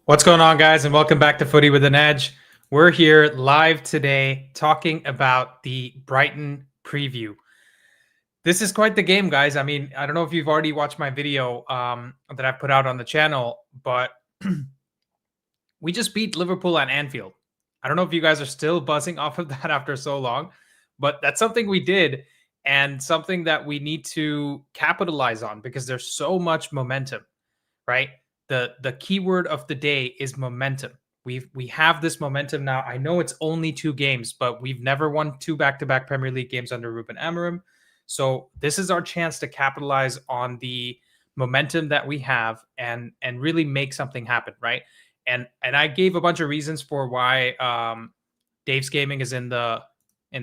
What's going on, guys, and welcome back to Footy with an Edge. We're here live today talking about the Brighton preview. This is quite the game, guys. I mean, I don't know if you've already watched my video that I put out on the channel, but we just beat Liverpool at Anfield. I don't know if you guys are still buzzing off of that after so long, but that's something we did and something that we need to capitalize on because there's so much momentum, right? The keyword of the day is momentum. We have this momentum now. I know it's only 2 games, but we've never won 2 back-to-back Premier League games under Ruben Amorim. So this is our chance to capitalize on the momentum that we have and really make something happen, right? And I gave a bunch of reasons for why Dave's Gaming is in the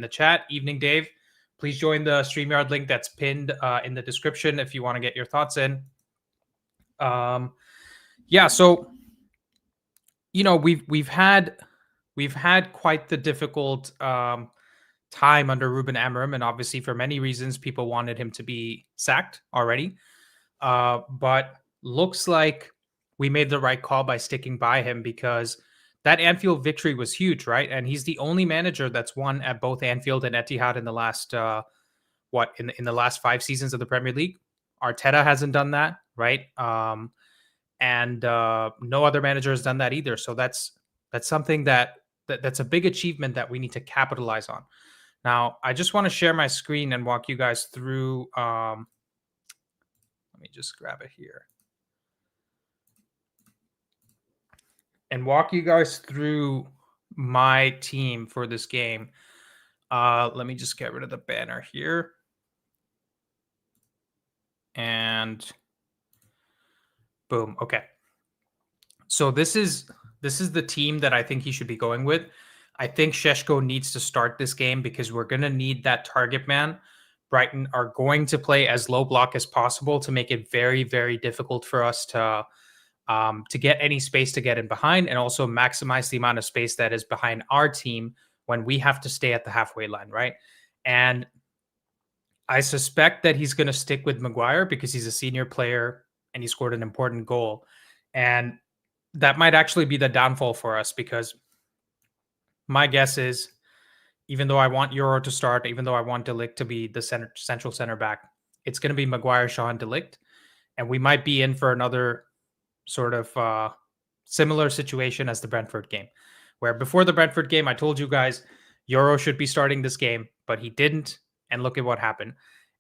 chat. Evening, Dave. Please join the StreamYard link that's pinned in the description if you want to get your thoughts in. Yeah, so we've had quite the difficult time under Ruben Amorim, and obviously for many reasons, people wanted him to be sacked already. But looks like we made the right call by sticking by him because that Anfield victory was huge, right? And he's the only manager that's won at both Anfield and Etihad in the last in the last 5 seasons of the Premier League. Arteta hasn't done that, right? And no other manager has done that either. So that's something that's a big achievement that we need to capitalize on. Now, I just want to share my screen and walk you guys through. Let me just grab it here and walk you guys through my team for this game. Let me just get rid of the banner here. And boom. Okay. So this is the team that I think he should be going with. I think Šeško needs to start this game because we're going to need that target man. Brighton are going to play as low block as possible to make it very, very difficult for us to get any space to get in behind and also maximize the amount of space that is behind our team when we have to stay at the halfway line, right? And I suspect that he's going to stick with Maguire because he's a senior player and he scored an important goal. And that might actually be the downfall for us because my guess is, even though I want Euro to start, even though I want De Ligt to be the central center back, it's going to be Maguire, Shaw, and De Ligt. And we might be in for another sort of similar situation as the Brentford game, where before the Brentford game, I told you guys Euro should be starting this game, but he didn't. And look at what happened.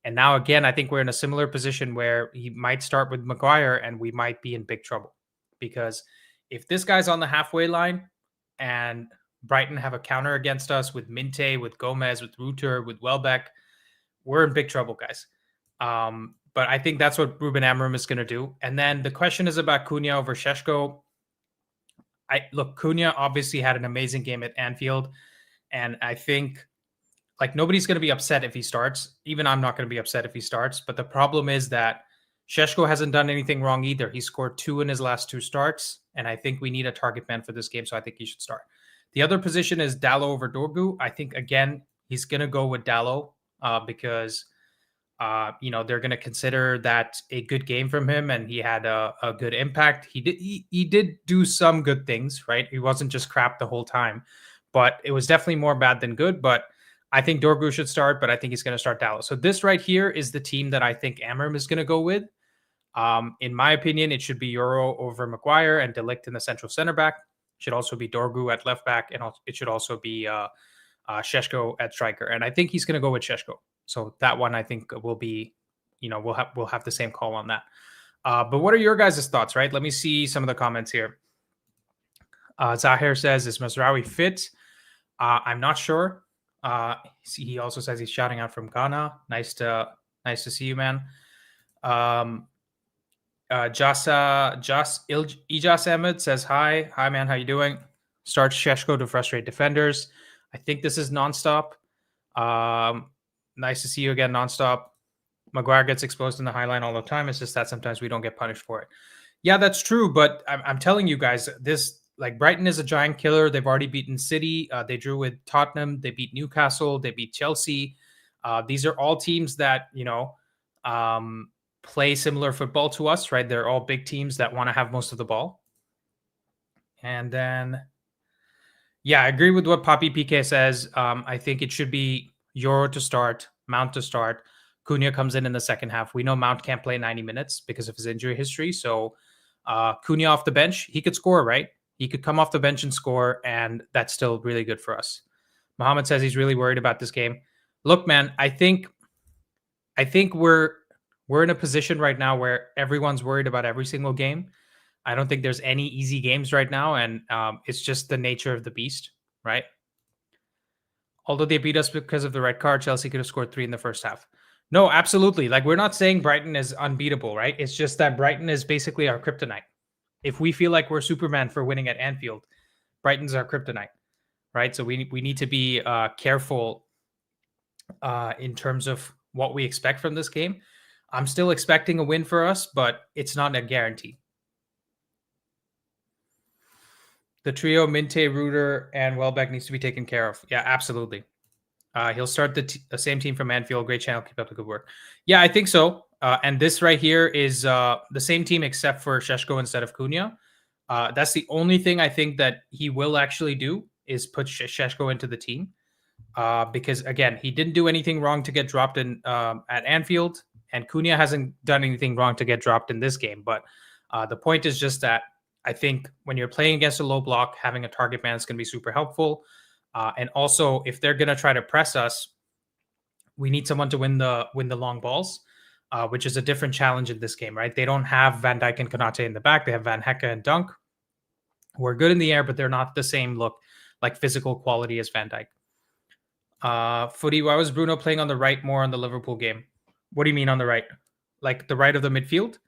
And now, again, I think we're in a similar position where he might start with Maguire and we might be in big trouble. Because if this guy's on the halfway line and Brighton have a counter against us with Minte, with Gomez, with Ruter, with Welbeck, we're in big trouble, guys. But I think that's what Ruben Amorim is going to do. And then the question is about Cunha over Šeško. Look, Cunha obviously had an amazing game at Anfield. And I think nobody's going to be upset if he starts. Even I'm not going to be upset if he starts. But the problem is that Šeško hasn't done anything wrong either. He scored 2 in his last 2 starts. And I think we need a target man for this game. So I think he should start. The other position is Dalot over Dorgu. I think, again, he's going to go with Dalot because, they're going to consider that a good game from him and he had a good impact. He did do some good things, right? He wasn't just crap the whole time, but it was definitely more bad than good. But I think Dorgu should start, but I think he's going to start Dalot. So this right here is the team that I think Amorim is going to go with. In my opinion, it should be Euro over Maguire and De Ligt in the central center back. Should also be Dorgu at left back, and it should also be Šeško at striker. And I think he's going to go with Šeško. So that one I think will be, we'll have the same call on that. But what are your guys' thoughts, right? Let me see some of the comments here. Zahir says, is Mazraoui fit? I'm not sure. He also says he's shouting out from Ghana. Nice to see you, man. Ijas Ahmed says, hi man, how you doing? Starts Šeško to frustrate defenders. I think this is nonstop. Nice to see you again, nonstop. Maguire gets exposed in the high line all the time. It's just that sometimes we don't get punished for it. Yeah, that's true. But I'm telling you guys, this, Brighton is a giant killer. They've already beaten City. They drew with Tottenham. They beat Newcastle. They beat Chelsea. These are all teams that, play similar football to us, right? They're all big teams that want to have most of the ball. And then, yeah, I agree with what Poppy PK says. I think it should be Euro to start, Mount to start. Cunha comes in the second half. We know Mount can't play 90 minutes because of his injury history. So Cunha off the bench, he could score, right? He could come off the bench and score, and that's still really good for us. Mohammed says he's really worried about this game. Look, man, I think we're in a position right now where everyone's worried about every single game. I don't think there's any easy games right now, and it's just the nature of the beast, right? Although they beat us because of the red card, Chelsea could have scored 3 in the first half. No, absolutely. Like, we're not saying Brighton is unbeatable, right? It's just that Brighton is basically our kryptonite. If we feel like we're Superman for winning at Anfield, Brighton's our kryptonite, right? So we need to be careful in terms of what we expect from this game. I'm still expecting a win for us, but it's not a guarantee. The trio, Minte, Ruder, and Welbeck needs to be taken care of. Yeah, absolutely. He'll start the same team from Anfield. Great channel. Keep up the good work. Yeah, I think so. And this right here is the same team except for Šeško instead of Cunha. That's the only thing I think that he will actually do is put Šeško into the team. Because, again, he didn't do anything wrong to get dropped in at Anfield, and Cunha hasn't done anything wrong to get dropped in this game. But the point is just that I think when you're playing against a low block, having a target man is going to be super helpful. And also, if they're going to try to press us, we need someone to win the long balls, which is a different challenge in this game, right? They don't have Van Dijk and Konate in the back. They have Van Hecke and Dunk, who are good in the air, but they're not the same look, like physical quality as Van Dijk. Footy, why was Bruno playing on the right more on the Liverpool game? What do you mean on the right? Like the right of the midfield?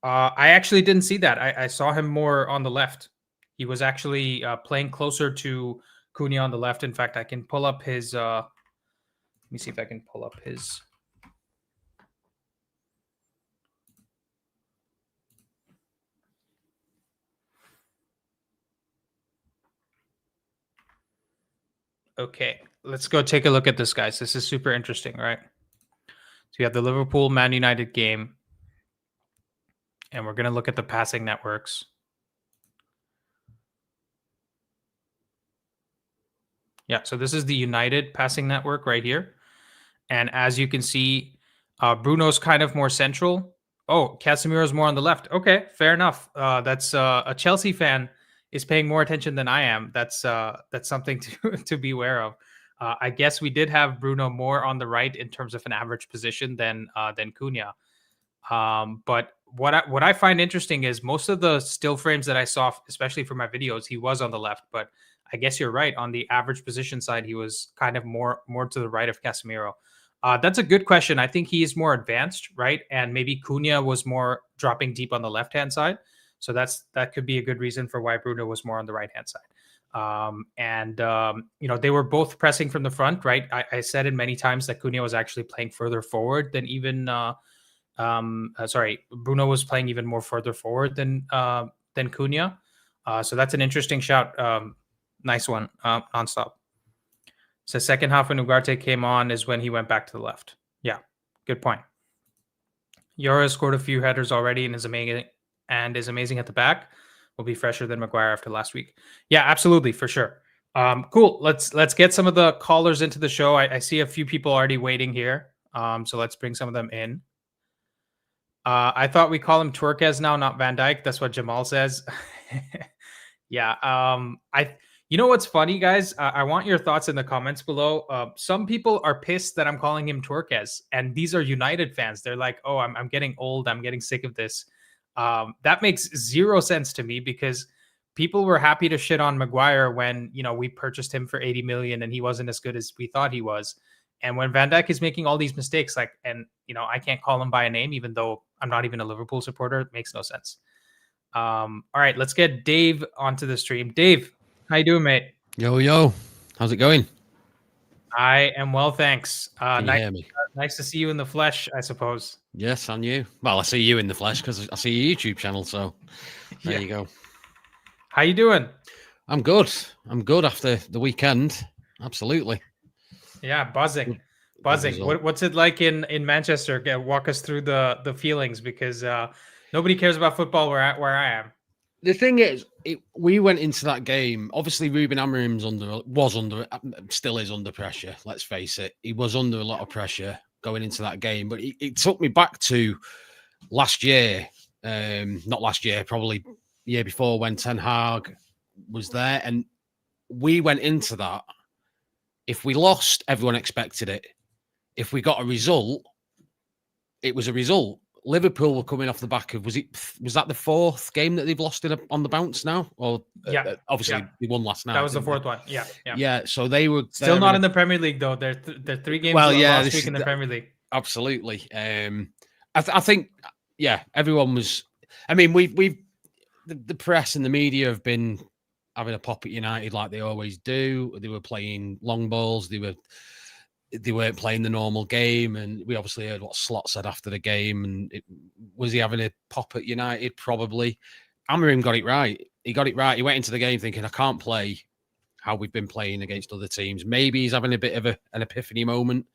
I actually didn't see that. I saw him more on the left. He was actually playing closer to Cunha on the left. In fact, I can pull up his. Let me see if I can pull up his. Okay, let's go take a look at this, guys. This is super interesting, right? So you have the Liverpool Man United game, and we're going to look at the passing networks. Yeah, so this is the United passing network right here. And as you can see, Bruno's kind of more central. Oh, Casemiro's more on the left. Okay, fair enough. That's a Chelsea fan is paying more attention than I am. That's something to be aware of. I guess we did have Bruno more on the right in terms of an average position than Cunha. But what I find interesting is most of the still frames that I saw, especially for my videos, he was on the left. But I guess you're right. On the average position side, he was kind of more to the right of Casemiro. That's a good question. I think he is more advanced, right? And maybe Cunha was more dropping deep on the left-hand side. So that could be a good reason for why Bruno was more on the right-hand side. They were both pressing from the front, right? I said it many times that Cunha was actually playing further forward than even Bruno was playing even more further forward than Cunha. So that's an interesting shout. Nice one, nonstop. So second half when Ugarte came on is when he went back to the left. Yeah, good point. Yora scored a few headers already and is amazing at the back. Will be fresher than Maguire after last week. Yeah, absolutely, for sure. Cool. Let's get some of the callers into the show. I see a few people already waiting here. So let's bring some of them in. I thought we call him Turquez now, not Van Dijk. That's what Jamal says. Yeah. You know what's funny, guys? I want your thoughts in the comments below. Some people are pissed that I'm calling him Turquez, and these are United fans. They're like, "Oh, I'm getting old. I'm getting sick of this." That makes zero sense to me because people were happy to shit on Maguire when we purchased him for 80 million and he wasn't as good as we thought he was. And when Van Dijk is making all these mistakes, I can't call him by a name, even though I'm not even a Liverpool supporter. It makes no sense. All right, let's get Dave onto the stream. Dave, how you doing, mate? Yo, how's it going? I am well, thanks. Can you hear me? Nice to see you in the flesh, I suppose. Yes, and you. Well, I see you in the flesh because I see your YouTube channel, so there you go. How you doing? I'm good. After the weekend. Absolutely. Yeah, buzzing. What's it like in Manchester? Walk us through the feelings because nobody cares about football where I am. The thing is, we went into that game. Obviously, Ruben Amorim still is under pressure. Let's face it, he was under a lot of pressure going into that game. But it took me back to last year, not last year, probably year before when Ten Hag was there, and we went into that. If we lost, everyone expected it. If we got a result, it was a result. Liverpool were coming off the back of was that the fourth game that they've lost on the bounce now? Or obviously they won last night. That was the fourth one. Yeah. So they were still not in the Premier League though. They're 3 games last week in the Premier League. Absolutely. I think everyone was. I mean, the press and the media have been having a pop at United like they always do. They were playing long balls. They weren't playing the normal game, and we obviously heard what Slot said after the game. And was he having a pop at United? Probably. Amorim got it right. He got it right. He went into the game thinking, I can't play how we've been playing against other teams. Maybe he's having a bit of an epiphany moment.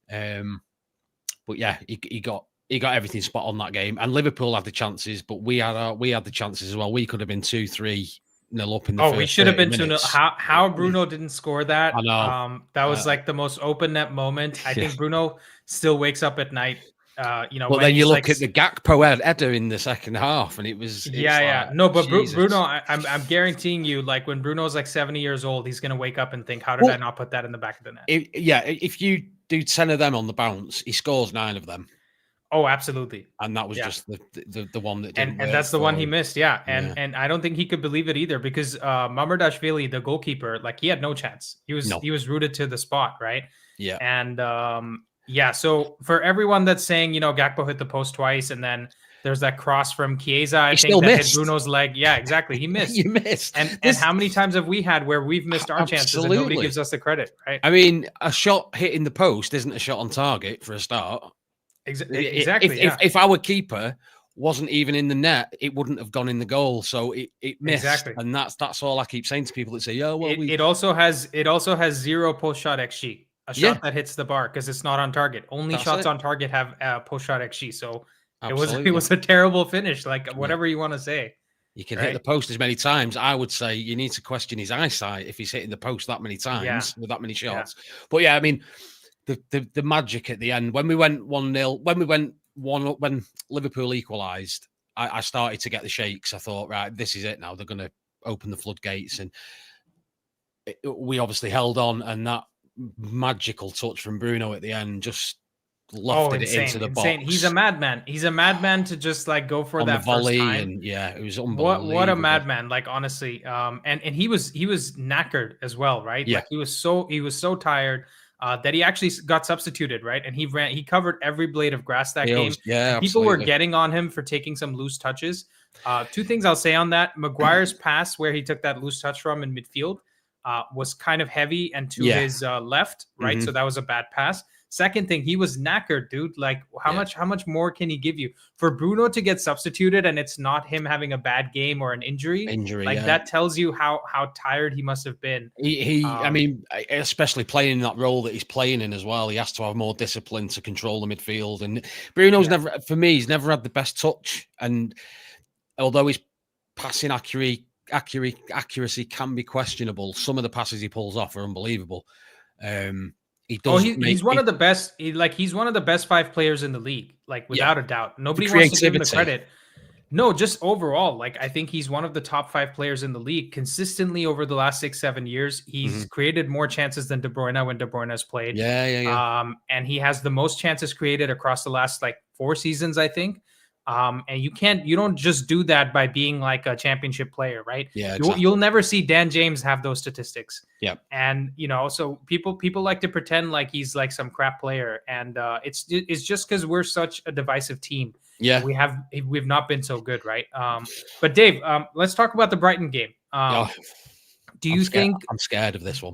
But yeah, he got everything spot on that game. And Liverpool had the chances, but we had the chances as well. We could have been 2-3 up in the first. We should have been 2-0. How Bruno didn't score that? I know. That was like the most open net moment. I think Bruno still wakes up at night. Well, then you look at the Gakpo header in the second half, and it was. No, but Bruno, I'm guaranteeing you, like when Bruno's like 70 years old, he's gonna wake up and think, "How did I not put that in the back of the net?" If you do 10 of them on the bounce, he scores 9 of them. Oh, absolutely. And that was just the one that didn't and that's the one he missed. And I don't think he could believe it either, because Mamardashvili, the goalkeeper, like he had no chance. He was rooted to the spot, right? Yeah. And so for everyone that's saying, Gakpo hit the post twice, and then there's that cross from Chiesa, I think that hit Bruno's leg. Yeah, exactly. He missed. You missed. And how many times have we had where we've missed our chances and nobody gives us the credit, right? I mean, a shot hitting the post isn't a shot on target for a start. Exactly. If our keeper wasn't even in the net, it wouldn't have gone in the goal. So it missed. Exactly. And that's all I keep saying to people that say, it also has 0 post shot XG. A shot that hits the bar, because it's not on target. Only shots on target have post shot XG. So it was a terrible finish. Like whatever you want to say. You can hit the post as many times. I would say you need to question his eyesight if he's hitting the post that many times with that many shots. But yeah, I mean, the magic at the end, when we went 1-0, when Liverpool equalised, I started to get the shakes. I thought, right, this is it now. They're going to open the floodgates. And we obviously held on, and that magical touch from Bruno at the end just lofted it into the box. He's a madman. He's a madman to just like go for that volley, first time. And it was unbelievable. What a madman! Like honestly, and he was knackered as well, right? Yeah, like he was so tired that he actually got substituted, right? And he covered every blade of grass that game. People were getting on him for taking some loose touches. 2 things I'll say on that: Maguire's pass, where he took that loose touch from in midfield, was kind of heavy and to his left, right? So that was a bad pass. Second thing, he was knackered, dude. Like how much more can he give you? For Bruno to get substituted and it's not him having a bad game or an injury, that tells you how tired he must have been. I mean, especially playing in that role that he's playing in as well, he has to have more discipline to control the midfield. And Bruno's he's never had the best touch. And although his passing accuracy can be questionable, some of the passes he pulls off are unbelievable. He's one of the best. He's one of the best 5 players in the league, like without a doubt. Nobody wants to give him the credit. No, just overall, like I think he's one of the top 5 players in the league consistently over the last 6-7 years. He's created more chances than De Bruyne when De Bruyne has played. And he has the most chances created across the last 4 seasons, I think. And you don't just do that by being like a championship player, right? Exactly. You'll never see Dan James have those statistics. And so people like to pretend like he's like some crap player, and it's just because we're such a divisive team. We've not been so good, right? But Dave, let's talk about the Brighton game. Do you think I'm scared of this one?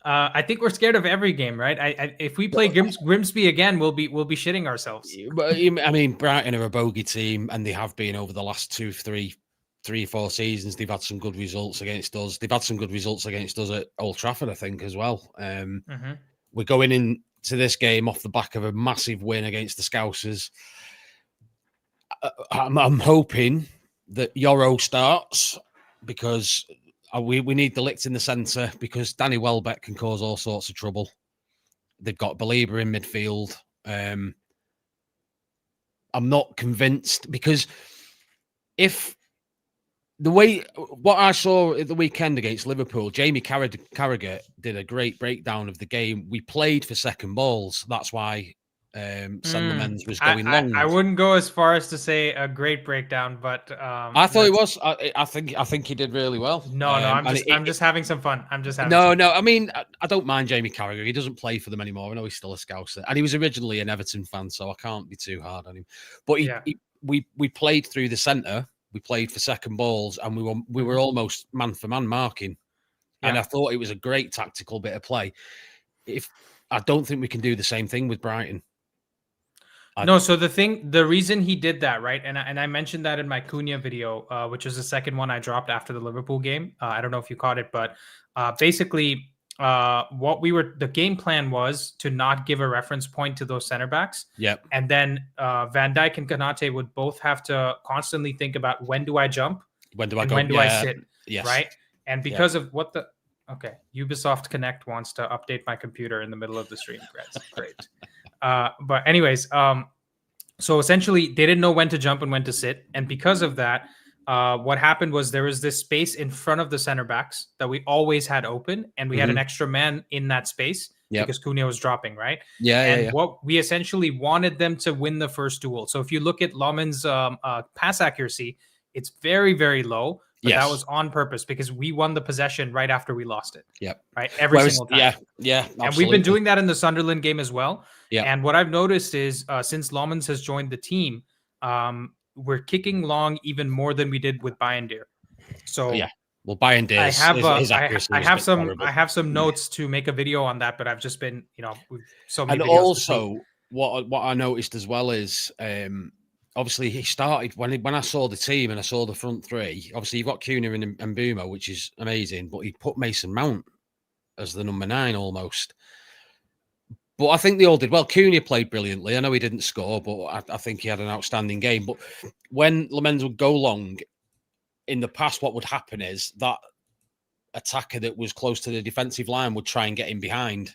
I think we're scared of every game, right? If we play Grimsby again, we'll be shitting ourselves. I mean, Brighton are a bogey team, and they have been over the last 3-4 seasons. They've had some good results against us. They've had some good results against us at Old Trafford, I think, as well. We're going into this game off the back of a massive win against the Scousers. I'm hoping that Yoro starts because we need the licks in the centre because Danny Welbeck can cause all sorts of trouble. They've got Belieber in midfield. I'm not convinced because if what I saw at the weekend against Liverpool, Jamie Carragher did a great breakdown of the game. We played for second balls. That's why San Lamens was going long. I wouldn't go as far as to say a great breakdown, but I thought he was. I think he did really well. No, I'm just having some fun. I'm just having no. I mean, I don't mind Jamie Carragher. He doesn't play for them anymore. I know he's still a Scouser, and he was originally an Everton fan, so I can't be too hard on him. But we played through the centre. We played for second balls, and we were almost man for man marking. And I thought it was a great tactical bit of play. I don't think we can do the same thing with Brighton. No, so the reason he did that, right? And I mentioned that in my Cunha video, which was the second one I dropped after the Liverpool game. I don't know if you caught it, but basically, the game plan was to not give a reference point to those center backs. Yep. And then Van Dijk and Konate would both have to constantly think about when do I jump? When do I and go? When do I sit? Yes. Right. And because of Ubisoft Connect wants to update my computer in the middle of the stream. Great. But anyways, so essentially they didn't know when to jump and when to sit. And because of that, what happened was there was this space in front of the center backs that we always had open, and we had an extra man in that space because Cunha was dropping, right? What we essentially wanted them to win the first duel. So if you look at Loman's pass accuracy, it's very, very low. But that was on purpose because we won the possession right after we lost it. Yep. Right. Every single time. Yeah. Absolutely. And we've been doing that in the Sunderland game as well. Yeah. And what I've noticed is since Lomans has joined the team, we're kicking long even more than we did with Bayindir. So well, Bayindir. I have some notes to make a video on that, but I've just been so many. And also, what I noticed as well is obviously he started when I saw the team and I saw the front three. Obviously, you've got Cunha and Mbeumo, which is amazing, but he put Mason Mount as the number 9 almost. But I think they all did well. Cunha played brilliantly. I know he didn't score, but I think he had an outstanding game. But when Lamens would go long, in the past, what would happen is that attacker that was close to the defensive line would try and get in behind.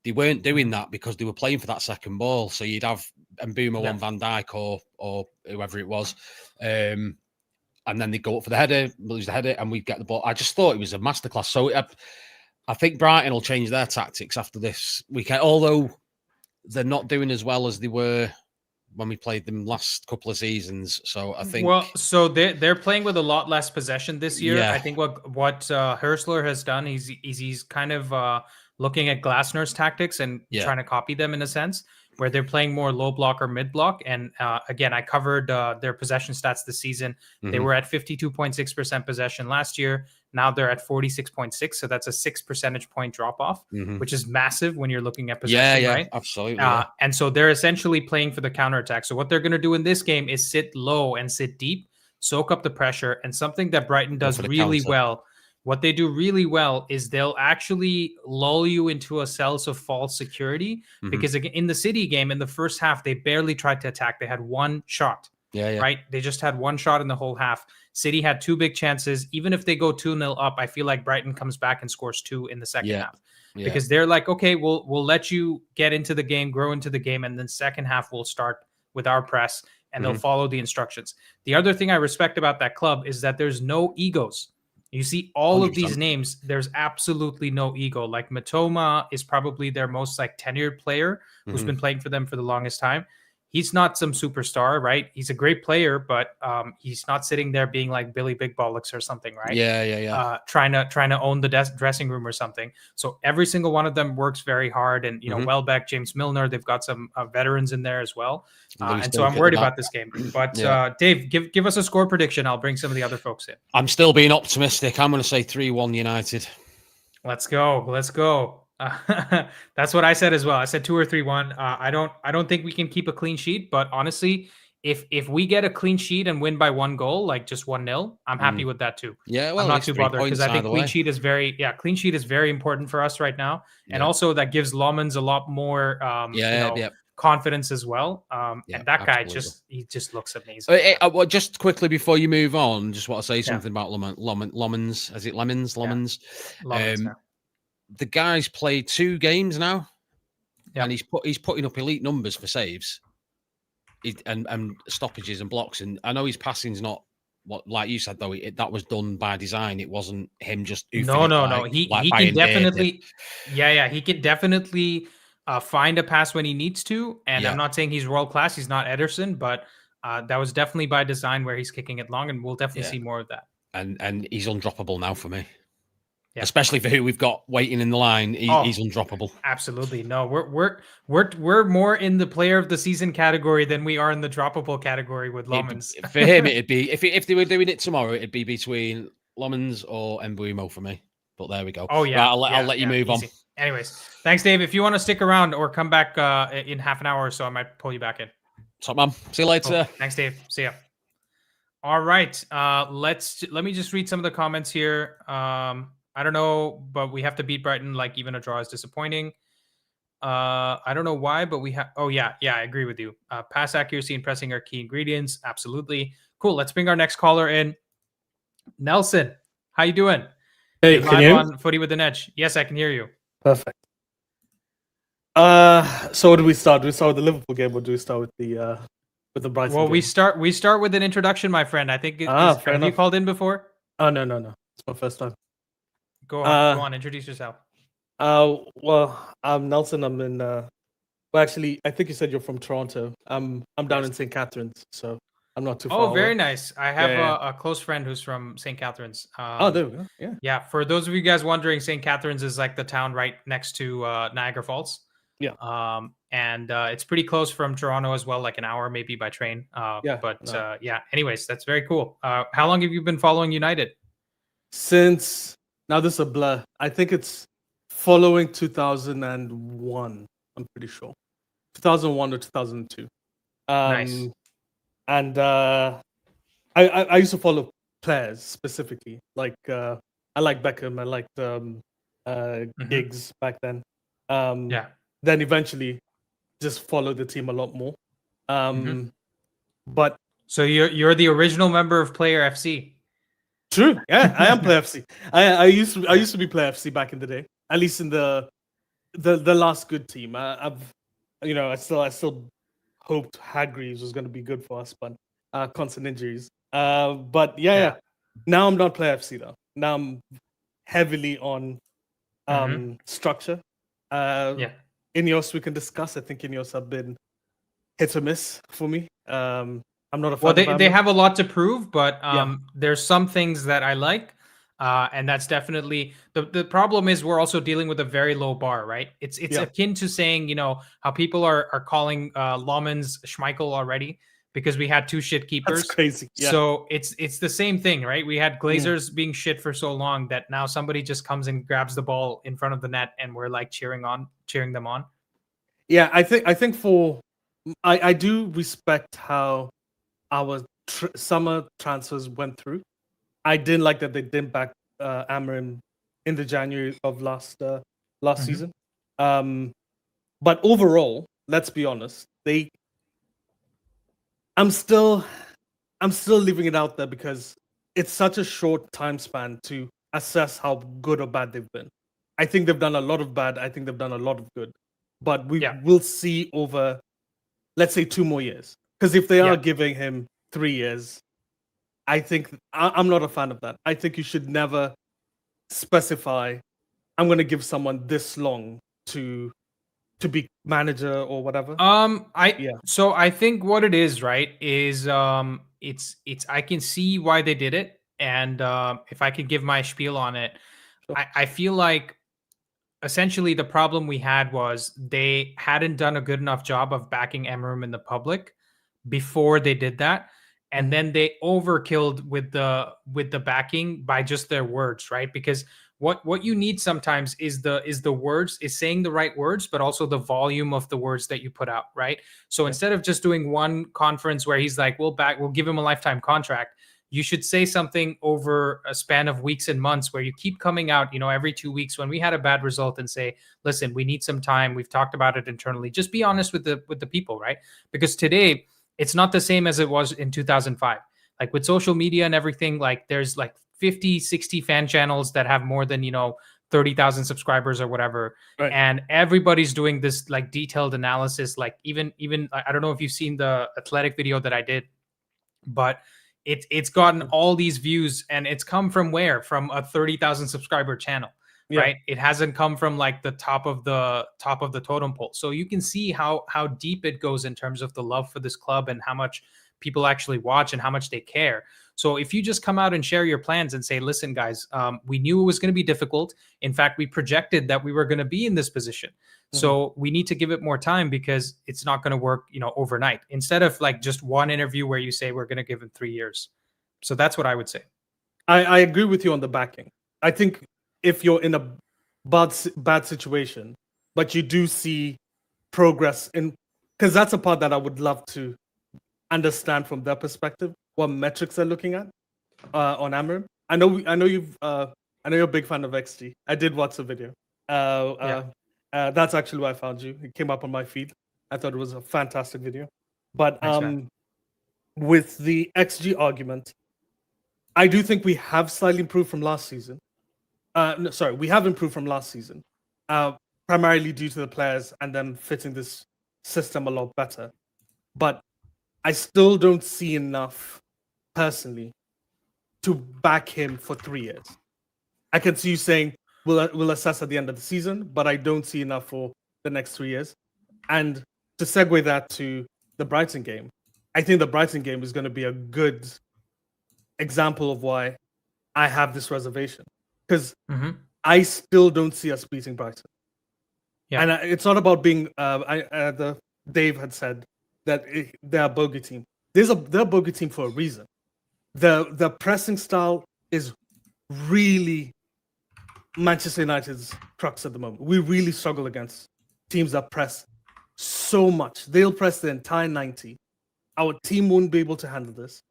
They weren't doing that because they were playing for that second ball. So you'd have Mbeumo on Van Dijk or whoever it was. And then they'd go up for the header, lose the header, and we'd get the ball. I just thought it was a masterclass. So I think Brighton will change their tactics after this weekend, although they're not doing as well as they were when we played them last couple of seasons. So I think so they're playing with a lot less possession this year. I think what Hirschler has done, he's kind of looking at Glasner's tactics and trying to copy them in a sense, where they're playing more low block or mid block. And again, I covered their possession stats this season. They were at 52.6% possession last year. Now they're at 46.6. So that's a 6 percentage point drop off, which is massive when you're looking at possession, right? Absolutely. And so they're essentially playing for the counterattack. So what they're going to do in this game is sit low and sit deep, soak up the pressure. And something that Brighton does really well, what they do really well is they'll actually lull you into a sense of false security because in the City game, in the first half, they barely tried to attack. They had one shot, right? They just had one shot in the whole half. City had 2 big chances. Even if they go 2-0 up, I feel like Brighton comes back and scores 2 in the second half because they're like, okay, we'll let you get into the game, grow into the game, and then second half we'll start with our press and they'll follow the instructions. The other thing I respect about that club is that there's no egos. You see all 100%. Of these names, there's absolutely no ego. Like Matoma is probably their most tenured player who's been playing for them for the longest time. He's not some superstar, right? He's a great player, but he's not sitting there being like Billy Big Bollocks or something, right? Trying to own the dressing room or something. So every single one of them works very hard. And, Welbeck, James Milner, they've got some veterans in there as well. And so I'm worried about this game. But Dave, give us a score prediction. I'll bring some of the other folks in. I'm still being optimistic. I'm going to say 3-1 United. Let's go. That's what I said as well. I said 2 or 3-1. I don't think we can keep a clean sheet, but honestly, if we get a clean sheet and win by 1 goal, like just 1-0, I'm happy with that too. Yeah, well, I'm not too bothered because I think clean sheet is very important for us right now, and also that gives Lomans a lot more confidence as well. Yeah, And that guy absolutely. he just looks amazing. Well, just quickly before you move on, just want to say Yeah, something about Lomans. Is it Lemons? yeah, Lomans. Lemons. Yeah, The guy's played 2 games now, and yep. he's putting up elite numbers for saves, and stoppages and blocks. And I know his passing's not what, like you said though. That was done by design. It wasn't him just oofing No, it no, no. like He can Bayern Day did. definitely, yeah. He can definitely find a pass when he needs to. And I'm Yeah, not saying he's world class. He's not Ederson, but that was definitely by design where he's kicking it long, and we'll definitely yeah, see more of that. and he's undroppable now for me, Yeah. especially for who we've got waiting in the line. He's Oh, undroppable. absolutely. No, we're more in the player of the season category than we are in the droppable category with Lomans. For him, it'd be if they were doing it tomorrow, it'd be between Lomans or Embuemo for me. But there we go. Oh Right, yeah, I'll yeah, let you yeah. move on. Easy. Anyways, thanks, Dave. If you want to stick around or come back in half an hour or so, I might pull you back in. Top man. See you later. Cool. Thanks, Dave. See ya. All right. Let me just read some of the comments here. I don't know, but we have to beat Brighton. Like even a draw is disappointing. I don't know why, but we have. Oh yeah, I agree with you. Pass accuracy and pressing are key ingredients. Absolutely. Cool. Let's bring our next caller in. Nelson, how you doing? Hey, You're can live you hear me? on Footy with an Edge. Yes, I can hear you. Perfect. So what do we start? Do we start with the Liverpool game, or do we start with the Brighton Well, game? we start with an introduction, my friend. I think fair have you enough. called in before? Oh no, it's my first time. Go on, introduce yourself. Well, I'm Nelson. I'm in. Well, actually, I think you said you're from Toronto. I'm down in St. Catharines, so I'm not too far. Oh, very away. nice. I have Yeah. A close friend who's from St. Catharines. Oh, there we go. Yeah. Yeah, for those of you guys wondering, St. Catharines is like the town right next to Niagara Falls. Yeah. And it's pretty close from Toronto as well, like an hour maybe by train. Yeah, But no. yeah, anyways, that's very cool. How long have you been following United? Since now, this is a blur. I think it's following 2001. I'm pretty sure 2001 or 2002. Nice. And I used to follow players specifically. Like I like Beckham. I liked Giggs back then. Yeah. Then eventually, just followed the team a lot more. But So you're the original member of Player FC. true, yeah, I am Player FC. I used to be Player FC back in the day. At least in the last good team. I still hoped Hargreaves was going to be good for us, but constant injuries. But yeah. Now I'm not Player FC though. Now I'm heavily on structure. Ineos we can discuss. I think Ineos have been hit or miss for me. I'm not a fan. Well, they have a lot to prove, but there's some things that I like. And that's definitely the problem is we're also dealing with a very low bar, right? It's akin to saying, how people are calling Lomans Schmeichel already because we had 2 shit keepers. That's crazy. Yeah. So it's the same thing, right? We had Glazers being shit for so long that now somebody just comes and grabs the ball in front of the net and we're like cheering them on. Yeah, I think I do respect how our summer transfers went through. I didn't like that they didn't back Amarim in the January of last season. But overall, let's be honest, I'm still leaving it out there because it's such a short time span to assess how good or bad they've been. I think they've done a lot of bad. I think they've done a lot of good. But we will see over, let's say, 2 more years. Because if they are giving him 3 years, I think I'm not a fan of that. I think you should never specify, I'm going to give someone this long to be manager or whatever. So I think what it is, right, is it's I can see why they did it, and if I could give my spiel on it, Sure. I feel like essentially the problem we had was they hadn't done a good enough job of backing Amarim in the public before they did that. And then they overkilled with the backing by just their words, right? Because what you need sometimes is the words, is saying the right words, but also the volume of the words that you put out, right? So instead of just doing one conference where he's like, we'll give him a lifetime contract, you should say something over a span of weeks and months where you keep coming out, every 2 weeks when we had a bad result and say, listen, we need some time. We've talked about it internally. Just be honest with the people, right? Because today it's not the same as it was in 2005. Like with social media and everything, like there's like 50, 60 fan channels that have more than, 30,000 subscribers or whatever. Right. And everybody's doing this like detailed analysis. Like even I don't know if you've seen the athletic video that I did, but it's gotten all these views, and it's come from where? From a 30,000 subscriber channel, right? It hasn't come from like the top of the totem pole. So you can see how deep it goes in terms of the love for this club and how much people actually watch and how much they care. So if you just come out and share your plans and say, listen, guys, we knew it was going to be difficult. In fact, we projected that we were going to be in this position. So we need to give it more time because it's not going to work, overnight, instead of like just one interview where you say we're going to give him 3 years. So that's what I would say. I agree with you on the backing. I think if you're in a bad situation, but you do see progress because that's a part that I would love to understand from their perspective, what metrics they're looking at on Amarim. I know you're a big fan of XG. I did watch the video. That's actually why I found you. It came up on my feed. I thought it was a fantastic video. But Thanks, with the XG argument, I do think we have slightly improved from last season. We have improved from last season, primarily due to the players and them fitting this system a lot better. But I still don't see enough, personally, to back him for 3 years. I can see you saying we'll assess at the end of the season, but I don't see enough for the next 3 years. And to segue that to the Brighton game, I think the Brighton game is going to be a good example of why I have this reservation. Because I still don't see us beating Brighton. Yeah. And it's not about being, Dave had said that they're a bogey team. They're a bogey team for a reason. The pressing style is really Manchester United's crux at the moment. We really struggle against teams that press so much. They'll press the entire 90. Our team won't be able to handle this.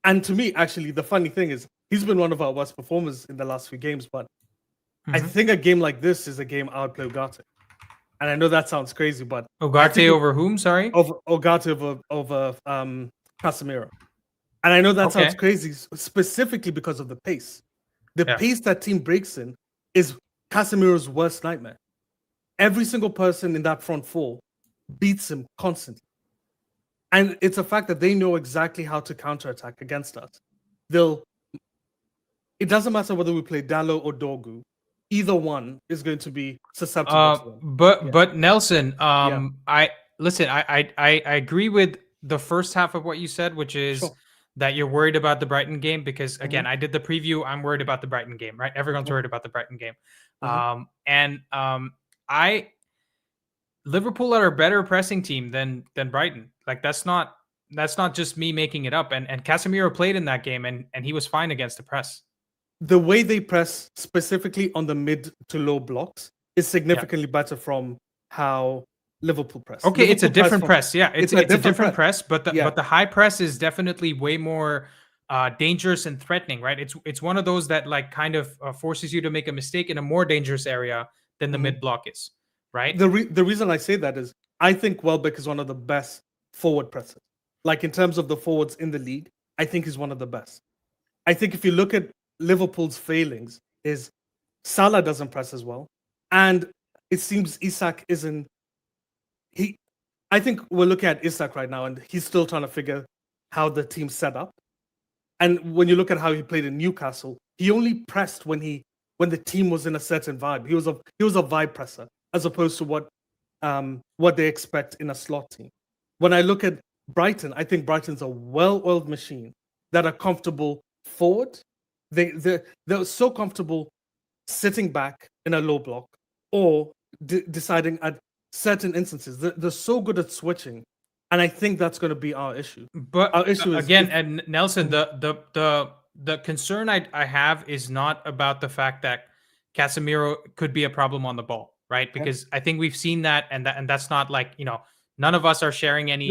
And to me, actually, the funny thing is, he's been one of our worst performers in the last few games, but I think a game like this is a game I would play Ugarte. And I know that sounds crazy, but Ugarte over whom? Sorry, over Ugarte over Casemiro. And I know that sounds crazy, specifically because of the pace. The pace that team breaks in is Casemiro's worst nightmare. Every single person in that front four beats him constantly. And it's a fact that they know exactly how to counterattack against us. It doesn't matter whether we play Dallo or Dorgu. Either one is going to be susceptible to them. But Nelson, I agree with the first half of what you said, which is that you're worried about the Brighton game because, again, I did the preview. I'm worried about the Brighton game, right? Everyone's worried about the Brighton game. Liverpool are a better pressing team than Brighton. Like that's not just me making it up. And Casemiro played in that game and he was fine against the press. The way they press specifically on the mid to low blocks is significantly better from how Liverpool press. Okay, Liverpool it's a different press. Yeah, it's a different press, but Yeah. the high press is definitely way more dangerous and threatening, right? It's one of those that like kind of forces you to make a mistake in a more dangerous area than the mid block is, right? The reason I say that is I think Welbeck is one of the best forward pressers. Like in terms of the forwards in the league, I think he's one of the best. I think if you look at Liverpool's failings, is Salah doesn't press as well, and it seems Isak isn't. I think we're looking at Isak right now, and he's still trying to figure how the team's set up. And when you look at how he played in Newcastle, he only pressed when the team was in a certain vibe. He was a vibe presser, as opposed to what they expect in a slot team. When I look at Brighton, I think Brighton's a well-oiled machine that are comfortable forward. They're so comfortable sitting back in a low block or deciding at certain instances. They're so good at switching, and I think that's going to be our issue. But our issue is again, and Nelson, the concern I have is not about the fact that Casemiro could be a problem on the ball, right? Because I think we've seen that, and that's not like none of us are sharing any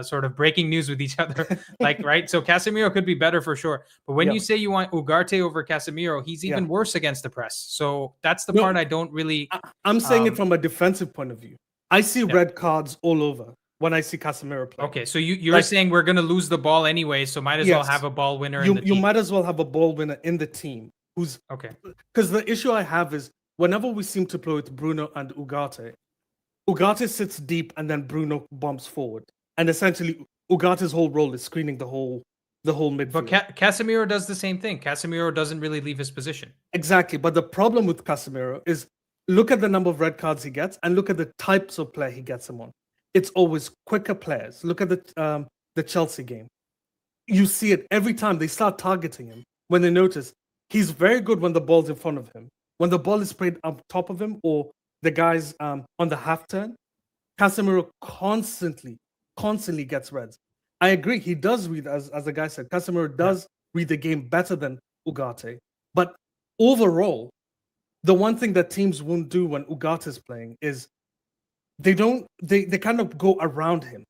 sort of breaking news with each other. Like, right? So Casemiro could be better for sure. But when you say you want Ugarte over Casemiro, he's even worse against the press. So that's the part I don't really. I'm saying it from a defensive point of view. I see red cards all over when I see Casemiro play. Okay, so you're saying we're going to lose the ball anyway, so might as well have a ball winner in the team. You might as well have a ball winner in the team. Who's okay? Because the issue I have is whenever we seem to play with Bruno and Ugarte, Ugarte sits deep and then Bruno bumps forward, and essentially Ugarte's whole role is screening the whole midfield. But Casemiro does the same thing. Casemiro doesn't really leave his position. Exactly, but the problem with Casemiro is look at the number of red cards he gets and look at the types of play he gets them on. It's always quicker players. Look at the Chelsea game. You see it every time they start targeting him when they notice he's very good when the ball's in front of him. When the ball is sprayed up top of him or the guys on the half turn, Casemiro constantly gets reds. I agree. He does read, as the guy said, Casemiro does read the game better than Ugarte. But overall, the one thing that teams won't do when Ugarte is playing is they kind of go around him.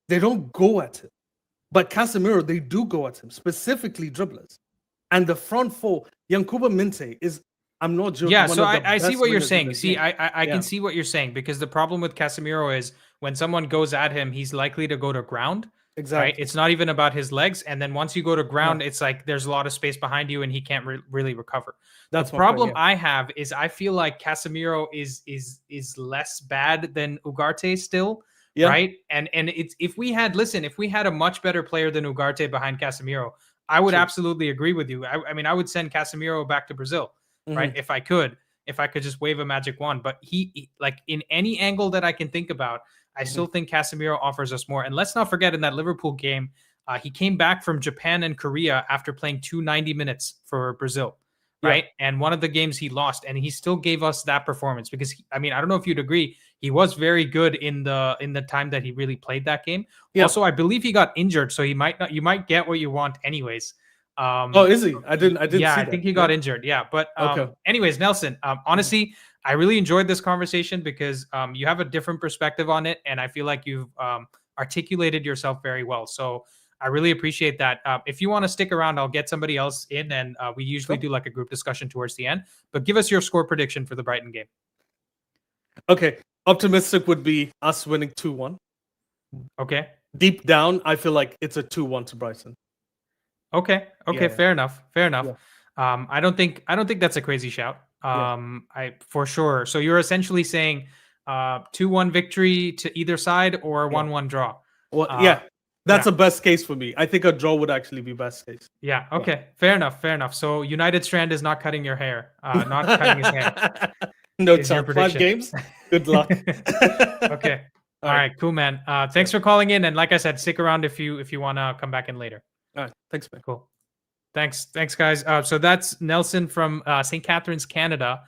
They don't go at him. But Casemiro, they do go at him, specifically dribblers. And the front four, Yankuba Minte is, I'm not joking. Yeah, so I see what you're saying. See, I can see what you're saying because the problem with Casemiro is when someone goes at him, he's likely to go to ground. Exactly. Right? It's not even about his legs. And then once you go to ground, it's like there's a lot of space behind you and he can't really recover. That's the problem I have is I feel like Casemiro is less bad than Ugarte still. Yeah. Right. And it's if we had a much better player than Ugarte behind Casemiro, I would absolutely agree with you. I mean, I would send Casemiro back to Brazil, right? If I could just wave a magic wand. But he like in any angle that I can think about, I still think Casemiro offers us more. And let's not forget in that Liverpool game, he came back from Japan and Korea after playing 290 minutes for Brazil. Right. Yeah. And one of the games he lost and he still gave us that performance because I don't know if you'd agree. He was very good in the time that he really played that game. Yeah. Also, I believe he got injured. So you might get what you want anyways. Is he? I didn't yeah, see I think he got injured. Yeah. But anyways, Nelson, honestly, I really enjoyed this conversation because you have a different perspective on it. And I feel like you've articulated yourself very well. So I really appreciate that. If you want to stick around, I'll get somebody else in, and we usually do like a group discussion towards the end. But give us your score prediction for the Brighton game. Okay. Optimistic would be us winning 2-1. Okay. Deep down, I feel like it's a 2-1 to Brighton. Okay. Fair enough. Yeah. I don't think that's a crazy shout. I for sure. So you're essentially saying 2-1 victory to either side or 1-1 draw. Well, that's a best case for me. I think a draw would actually be best case. Yeah. Okay. Fair enough. So United Strand is not cutting your hair. Not cutting his hair. No chance. 5 games. Good luck. Okay. All right. Cool, man. Thanks for calling in. And like I said, stick around if you want to come back in later. All right. Thanks, man. Cool. Thanks, guys. So that's Nelson from St. Catharines, Canada.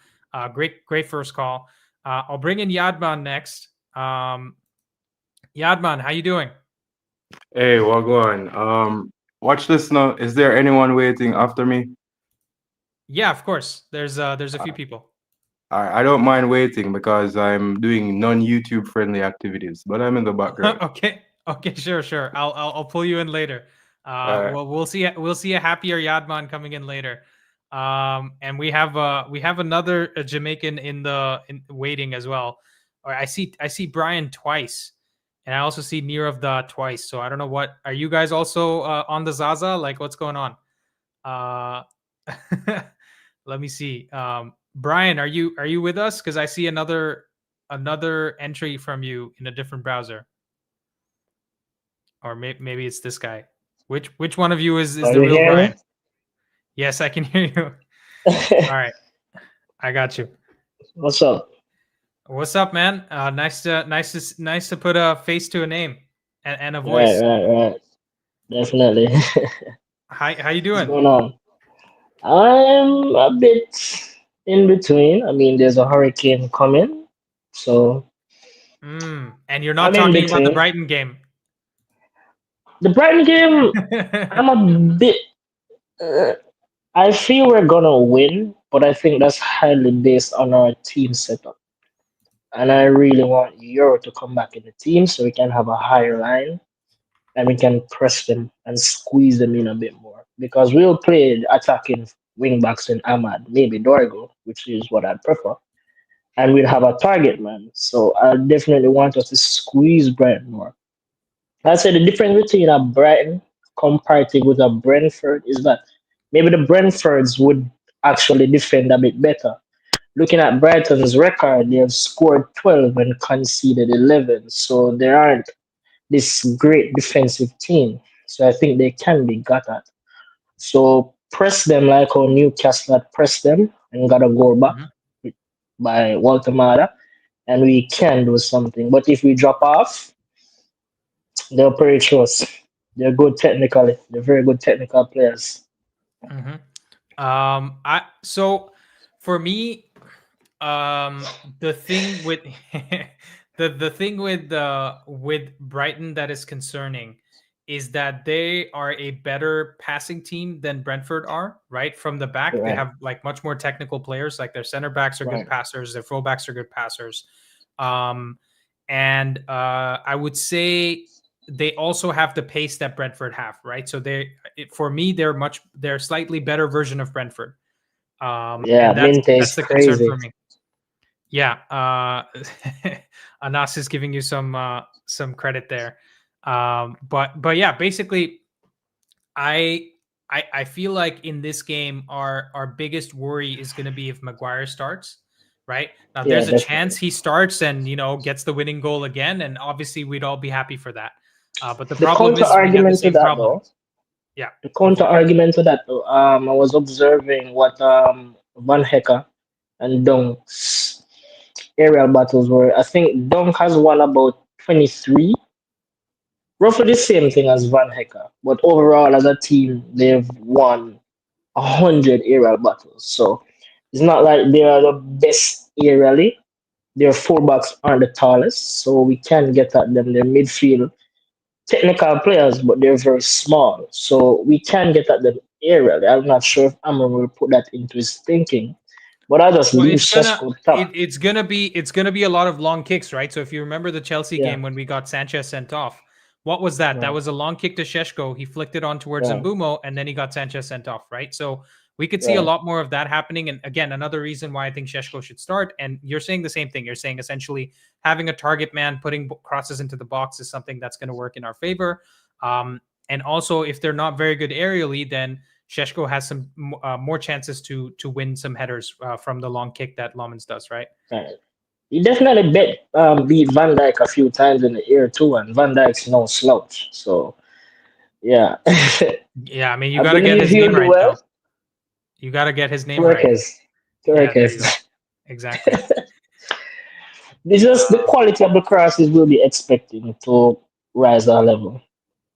Great first call. I'll bring in Yadman next. Yadman, how you doing? Hey, well, go on. Watch this now. Is there anyone waiting after me? Yeah, of course. There's a few people. I don't mind waiting because I'm doing non-YouTube friendly activities, but I'm in the background. Okay, sure. I'll pull you in later. Right. Well, we'll see a happier Yadman coming in later. And we have another Jamaican in waiting as well. I see Brian twice. And I also see Nirav Da twice. So I don't know what are you guys also on the Zaza? Like what's going on? Let me see. Brian, are you with us? Because I see another entry from you in a different browser. Or maybe it's this guy. Which one of you is the real Brian? Me? Yes, I can hear you. All right. I got you. What's up? What's up, man? Nice to put a face to a name and a voice. Right. Definitely. How you doing? What's going on? I'm a bit in between. I mean, there's a hurricane coming, so. And you're not talking about the Brighton game. The Brighton game, I'm a bit. I feel we're gonna win, but I think that's highly based on our team setup. and I really want Euro to come back in the team so we can have a higher line and we can press them and squeeze them in a bit more. Because we'll play attacking wing backs in Ahmad, maybe Dorgo, which is what I'd prefer. And we'll have a target man. So I definitely want us to squeeze Brighton more. I'd say the difference between a Brighton comparative with a Brentford is that maybe the Brentfords would actually defend a bit better. Looking at Brighton's record, they have scored 12 and conceded 11. So they aren't this great defensive team. So I think they can be got at. So press them like how Newcastle had pressed them and got a goal back Mhm. by Walter Mata, and we can do something. But if we drop off, they're pretty close. They're good technically. They're very good technical players. Mhm. I so for me, the thing with the thing with Brighton that is concerning is that they are a better passing team than Brentford are, right? From the back, they Right, have like much more technical players. Like their center backs are good right. passers, their fullbacks are good passers. Um, and I would say they also have the pace that Brentford have, right? So for me, they're slightly better version of Brentford. Yeah, And Minte that's is the concern crazy. for me. Yeah, Anas is giving you some credit there. But yeah, basically, I I feel like in this game, our biggest worry is going to be if Maguire starts. Right now, Yeah, there's a definitely. chance he starts and gets the winning goal again, and obviously we'd all be happy for that. But the The problem counter is we have the argument to same that problem. though, Yeah, the go counter for it. argument to that though, I was observing what Van Hecker and Dunk's aerial battles were. I think Dunk has won about 23, roughly the same thing as Van Hecker. But overall, as a team, they've won 100 aerial battles. So it's not like they are the best aerially. Their fullbacks aren't the tallest, so we can get at them. Their midfield technical players, but they're very small. So we can get at them aerially. I'm not sure if Amram will put that into his thinking, but I just Well, leave Sheshko top. it's gonna be a lot of long kicks, right? So if you remember the Chelsea Yeah, game when we got Sanchez sent off, what was that? That right, was a long kick to Sheshko. He flicked it on towards right, Mbumo, and then he got Sanchez sent off, right? So we could see a right. lot more of that happening. And again, another reason why I think Sheshko should start. And you're saying the same thing. You're saying essentially having a target man putting crosses into the box is something that's going to work in our favor. And also, if they're not very good aerially, then Sheshko has some more chances to win some headers from the long kick that Lomans does, right? Right. He definitely beat Van Dyke a few times in the air too, and Van Dyke's no slouch. So yeah, Yeah, I mean, you I got to get believe his name he'll do right, well. though. You got to get his name right. Torres, Yeah, there you Torres. go. Exactly. It's just the Um, quality of the crosses we'll be expecting to rise our level.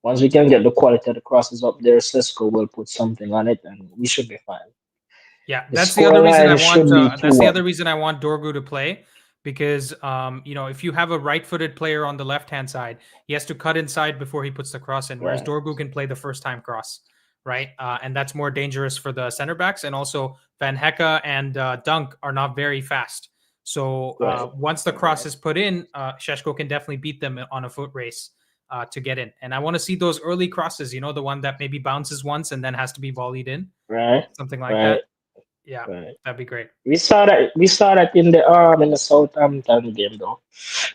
Once we can get the quality of the crosses up there, Cisco will put something on it, and we should be fine. Yeah, The that's the other score reason I line want. should be two That's the other one. reason I want Dorgu to play because if you have a right-footed player on the left-hand side, he has to cut inside before he puts the cross in. Whereas Right, Dorgu can play the first-time cross, right? And that's more dangerous for the center backs. And also, Van Hecke and Dunk are not very fast. So right, once the cross right, is put in, Sheshko can definitely beat them on a foot race to get in. And I want to see those early crosses. The one that maybe bounces once and then has to be volleyed in, right, something like right, that. Yeah, right. that'd be great. We saw that in the Southampton game though.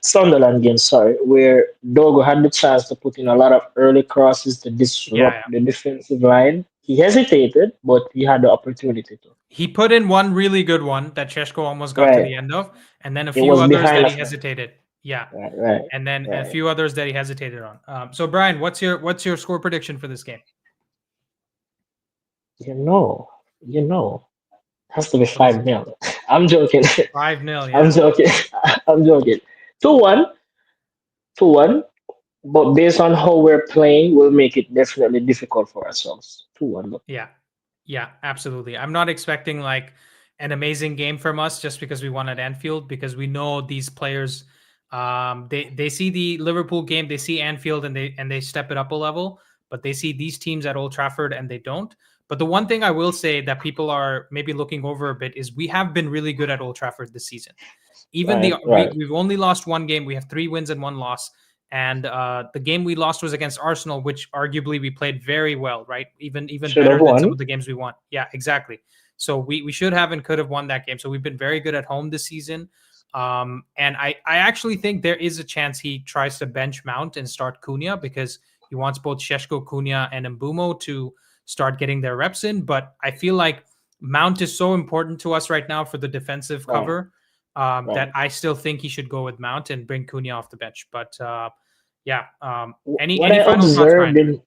Sunderland game, sorry, where Dogo had the chance to put in a lot of early crosses to Yeah, yeah. disrupt the defensive line. He hesitated, but he had the opportunity to. He put in one really good one that Cheshko almost got to Right. the end of, and then a It few was others behind that the he flag. hesitated. Yeah, Right, right, and then a right. few others that he hesitated on. So Brian, what's your score prediction for this game? You know, you know, has to be What is 5 it? nil. I'm joking. 5-0. I'm Yeah. joking. I'm joking. 2-1, 2-1. But based on how we're playing, we'll make it definitely difficult for ourselves. 2-1. Yeah. Yeah, absolutely. I'm not expecting like an amazing game from us just because we won at Anfield, because we know these players they see the Liverpool game, they see Anfield, and they step it up a level, but they see these teams at Old Trafford and they don't. But the one thing I will say that people are maybe looking over a bit is we have been really good at Old Trafford this season. Even Right, right. we've only lost one game. We have 3 wins and 1 loss. And the game we lost was against Arsenal, which arguably we played very well, right? Even Should have better than some won. of the games we won. Yeah, exactly. So we should have and could have won that game. So we've been very good at home this season. And I actually think there is a chance he tries to bench Mount and start Cunha because he wants both Sheshko, Cunha, and Mbumo to start getting their reps in. But I feel like Mount is so important to us right now for the defensive Right, cover right. that I still think he should go with Mount and bring Cunha off the bench. But yeah, any What I final thoughts, observed Brian? in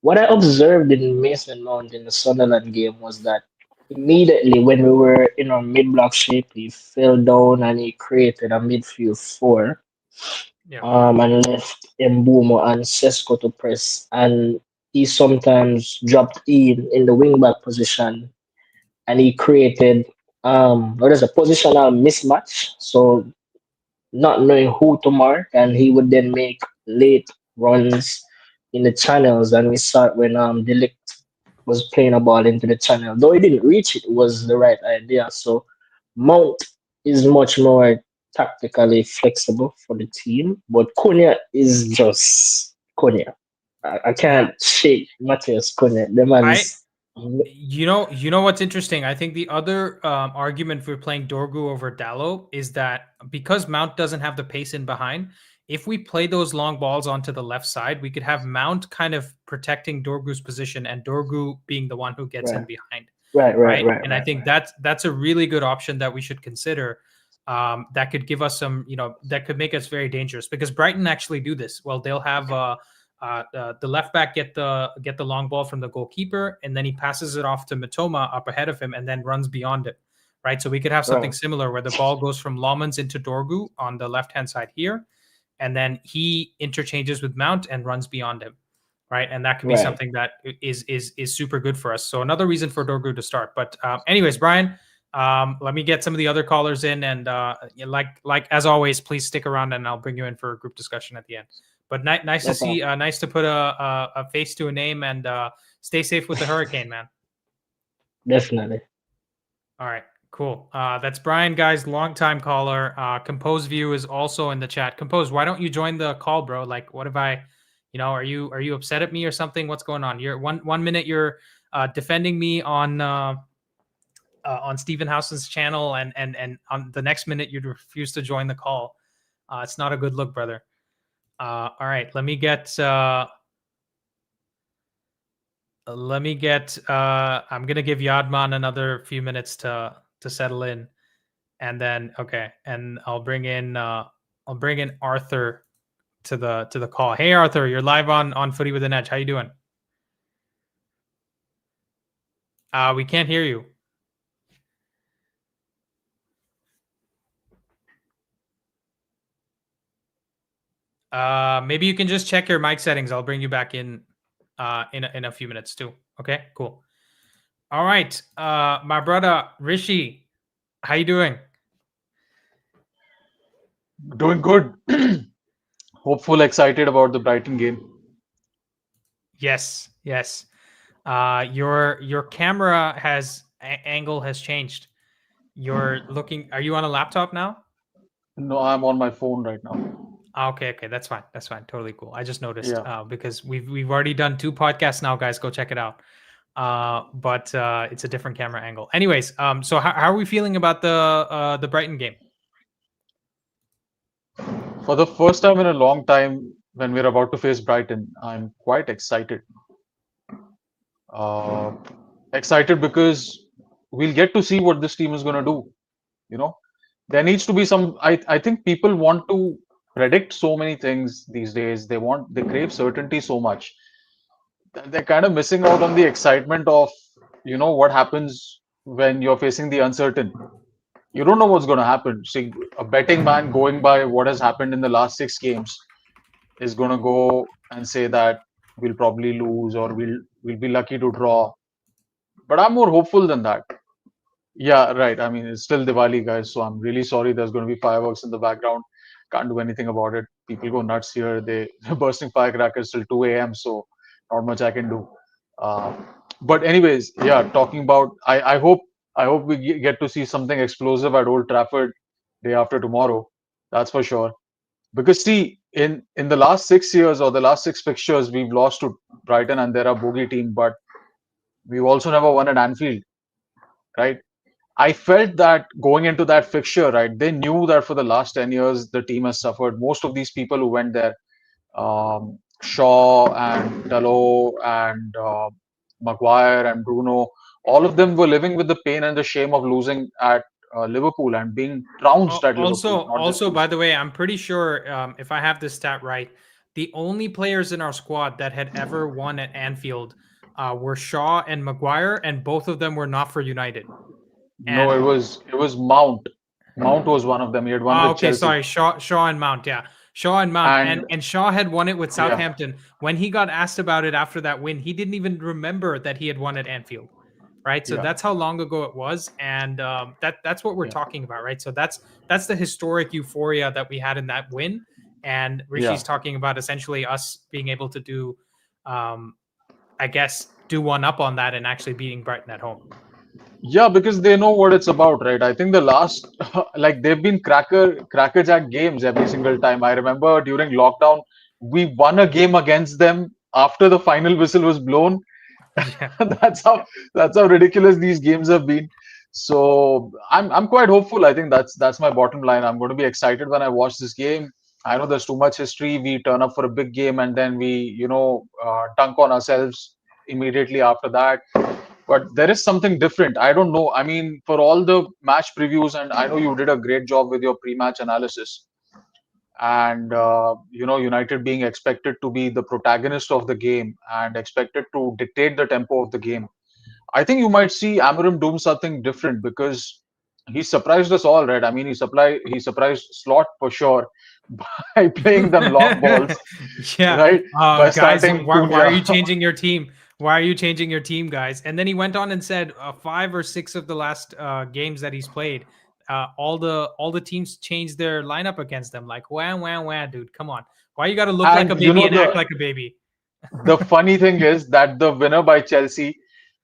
what I observed in Mason Mount in the Sunderland game was that immediately when we were in our mid block shape, he fell down and he created a midfield four. Yeah, And left Mbumo and Sesko to press, and he sometimes dropped in the wing back position, and he created what is a positional mismatch. So not knowing who to mark, and he would then make late runs in the channels. And we saw it when Delict was playing a ball into the channel. Though he didn't reach it, was the right idea. So Mount is much more tactically flexible for the team, but Cunha is just Cunha. I yeah. can't shake Matthias Cunha. The I man's you know what's interesting? I think the other argument for playing Dorgu over Dallo is that because Mount doesn't have the pace in behind, if we play those long balls onto the left side, we could have Mount kind of protecting Dorgu's position and Dorgu being the one who gets in right, behind, right, right, right? right, And I right, think that's a really good option that we should consider. That could give us some, that could make us very dangerous because Brighton actually do this. Well, they'll have the left back get the long ball from the goalkeeper, and then he passes it off to Matoma up ahead of him, and then runs beyond it. Right, so we could have something right, similar where the ball goes from Lomans into Dorgu on the left hand side here, and then he interchanges with Mount and runs beyond him. Right, and that could be right. something that is super good for us. So another reason for Dorgu to start. But anyways, Brian, let me get some of the other callers in, and like as always, please stick around, and I'll bring you in for a group discussion at the end. But nice to No see, problem. nice to put a face to a name, and stay safe with the hurricane, man. Definitely. All right, cool. That's Brian, guys, longtime caller. Compose View is also in the chat. Compose, why don't you join the call, bro? Like, what have I, are you upset at me or something? What's going on? You're one minute you're defending me on Stephen Housen's channel, and on the next minute you refuse to join the call. It's not a good look, brother. All right, let me get I'm gonna give Yadman another few minutes to settle in, and then okay, and I'll bring in Arthur to the call. Hey Arthur, you're live on Footy with an Edge. How you doing? We can't hear you. Maybe you can just check your mic settings. I'll bring you back in in a few minutes too. Okay, cool. All right, my brother Rishi, how you doing? Doing good. Hopeful, excited about the Brighton game. Yes, yes. Your camera angle has changed. You're looking. Are you on a laptop now? No, I'm on my phone right now. Okay, that's fine. That's fine. Totally cool. I just noticed Yeah. because we've already done 2 podcasts now, guys. Go check it out. But it's a different camera angle. Anyways, so how are we feeling about the Brighton game? For the first time in a long time, when we're about to face Brighton, I'm quite excited. Uh, Excited because we'll get to see what this team is going to do. You know, there needs to be some. I think people want to predict so many things these days. They crave certainty so much. They're kind of missing out on the excitement of what happens when you're facing the uncertain. You don't know what's going to happen. See, a betting man going by what has happened in the last 6 games is going to go and say that we'll probably lose or we'll be lucky to draw. But I'm more hopeful than that. Yeah, right. I mean, it's still Diwali, guys, so I'm really sorry. There's going to be fireworks in the background. Can't do anything about it. People go nuts here. They're bursting firecrackers till 2 a.m. So not much I can do. Uh, but anyways, yeah, talking about, I hope we get to see something explosive at Old Trafford. day after tomorrow. That's for sure. Because see, in the last 6 years or the last six fixtures, we've lost to Brighton and they're a bogey team, but we've also never won at Anfield, right? I felt that going into that fixture, right, they knew that for the last 10 years, the team has suffered. Most of these people who went there, Shaw and Dalot and Maguire and Bruno, all of them were living with the pain and the shame of losing at Liverpool and being trounced at Liverpool, not just Also, by losing. the way, I'm pretty sure if I have this stat right, the only players in our squad that had ever won at Anfield were Shaw and Maguire, and both of them were not for United. No, And it was Mount. Mount was one of them. He had won with okay, Chelsea. sorry, Shaw and Mount, yeah, Shaw and Mount, And and Shaw had won it with yeah, Southampton. When he got asked about it after that win, he didn't even remember that he had won at Anfield. Right, so yeah, that's how long ago it was, and that's what we're yeah, talking about, right? So that's the historic euphoria that we had in that win, and yeah. Rishi's talking about essentially us being able to do, I guess, do one up on that and actually beating Brighton at home. Yeah, because they know what it's about, right? I think the last, like they've been crackerjack games every single time. I remember during lockdown, we won a game against them after the final whistle was blown. Yeah. that's how that's how ridiculous these games have been. So I'm quite hopeful. I think that's my bottom line. I'm going to be excited when I watch this game. I know there's too much history. We turn up for a big game and then we, dunk on ourselves immediately after that. But there is something different. I don't know. I mean, for all the match previews, and I know you did a great job with your pre-match analysis. And United being expected to be the protagonist of the game and expected to dictate the tempo of the game. I think you might see Amarim doing something different because he surprised us all, right? I mean, he surprised Slot for sure by playing them long balls, Yeah. right? By Guys, starting why are you Cunha. changing your team? Why are you changing your team, guys? And then he went on and said 5 or 6 of the last games that he's played, all the teams changed their lineup against them. Like, wah, dude, come on. Why you got to look like a And baby and act like a baby? the funny thing is that the winner by Chelsea,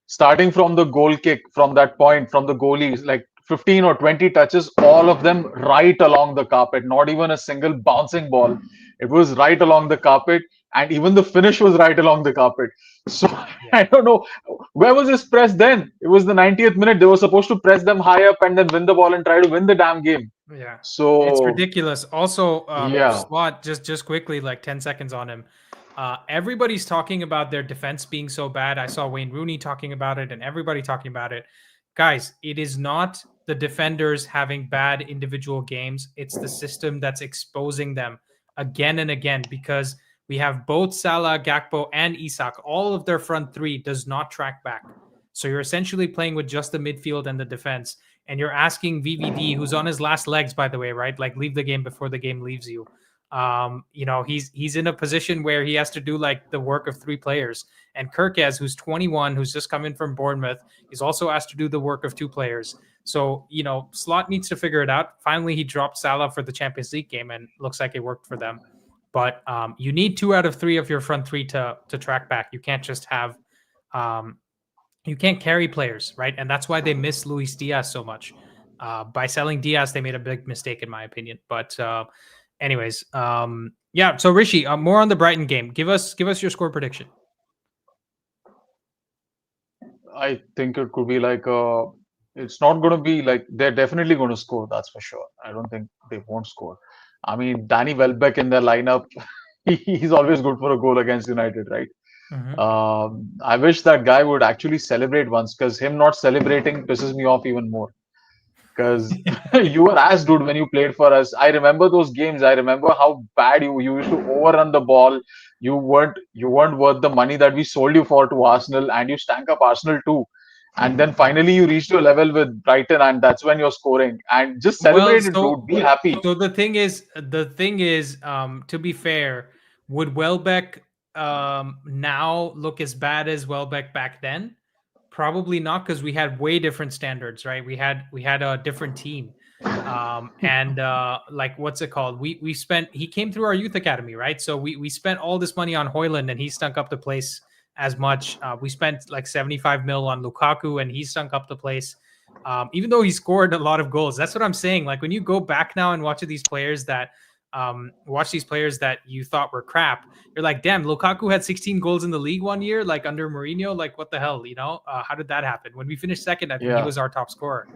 starting from the goal kick, from that point, from the goalies, like 15 or 20 touches, all of them right along the carpet, not even a single bouncing ball. It was right along the carpet, and even the finish was right along the carpet. So Yeah. I don't know where was this press then. It was the 90th minute. They were supposed to press them high up and then win the ball and try to win the damn game. Yeah. It's So ridiculous. Also, yeah, Slot, just quickly, like 10 seconds on him. Everybody's talking about their defense being so bad. I saw Wayne Rooney talking about it and everybody talking about it. Guys, it is not the defenders having bad individual games. It's the system that's exposing them again and again because we have both Salah, Gakpo, and Isak. All of their front three does not track back. So you're essentially playing with just the midfield and the defense. And you're asking VVD, who's on his last legs, by the way, right? Like leave the game before the game leaves you. He's in a position where he has to do like the work of 3 players. And Kirkez, who's 21, who's just come in from Bournemouth, he's also asked to do the work of 2 players. So, Slot needs to figure it out. Finally, he dropped Salah for the Champions League game and looks like it worked for them. But you need 2 out of 3 of your front three to track back. You can't just have you can't carry players, right? And that's why they miss Luis Diaz so much. By selling Diaz, they made a big mistake, in my opinion. But anyways, yeah. So Rishi, more on the Brighton game. Give us your score prediction. I think it could be like it's not going to be like they're definitely going to score. That's for sure. I don't think they won't score. I mean, Danny Welbeck in their lineup, he's always good for a goal against United, right? Mm-hmm. I wish that guy would actually celebrate once because him not celebrating pisses me off even more. Because you were as good when you played for us. I remember those games. I remember how bad you used to overrun the ball. You weren't worth the money that we sold you for to Arsenal, and you stank up Arsenal too. And then finally you reached your level with Brighton, and that's when you're scoring. And just Well, celebrate it, dude. Be happy. so the thing is, to be fair, would Welbeck now look as bad as Welbeck back then? Probably not, because we had way different standards, right? We had a different team. And like what's it called? He came through our youth academy, right? So we spent all this money on Hoyland and he stunk up the place as much. We spent like 75 mil on Lukaku and he stunk up the place. even though he scored a lot of goals. That's what I'm saying. Like when you go back now and watch these players that you thought were crap, you're like, damn, Lukaku had 16 goals in the league one year, like under Mourinho. Like what the hell, how did that happen? When we finished second, I think he Yeah. was our top scorer.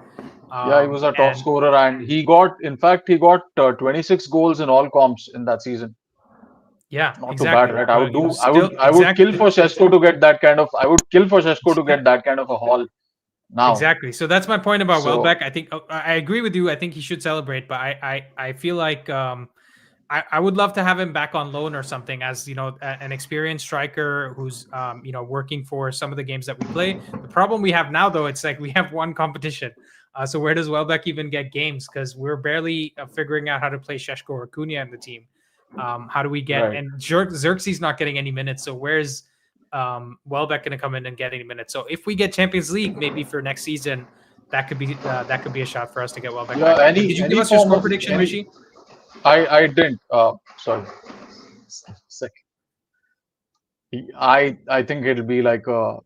Yeah, he was our top And scorer, and in fact, he got 26 goals in all comps in that season. yeah, Not exactly. too bad, right? I would He do. was still I would kill exactly for Sesko to get that kind of. I would kill for Sesko to get that kind of a haul now. exactly. So that's my point about So Welbeck. I think I agree with you. I think he should celebrate, but I feel like I would love to have him back on loan or something as an experienced striker who's working for some of the games that we play. The problem we have now though, it's like we have one competition. So where does Welbeck even get games? Because we're barely figuring out how to play Šeško or Cunha in the team. How do we get right. and Xerxes not getting any minutes? So where's Welbeck going to come in and get any minutes? So if we get Champions League, maybe for next season, that could be a shot for us to get Welbeck Yeah, back. Did you give us your score prediction, Rishi? I didn't. Sorry. Sec. I think it'll be like I'll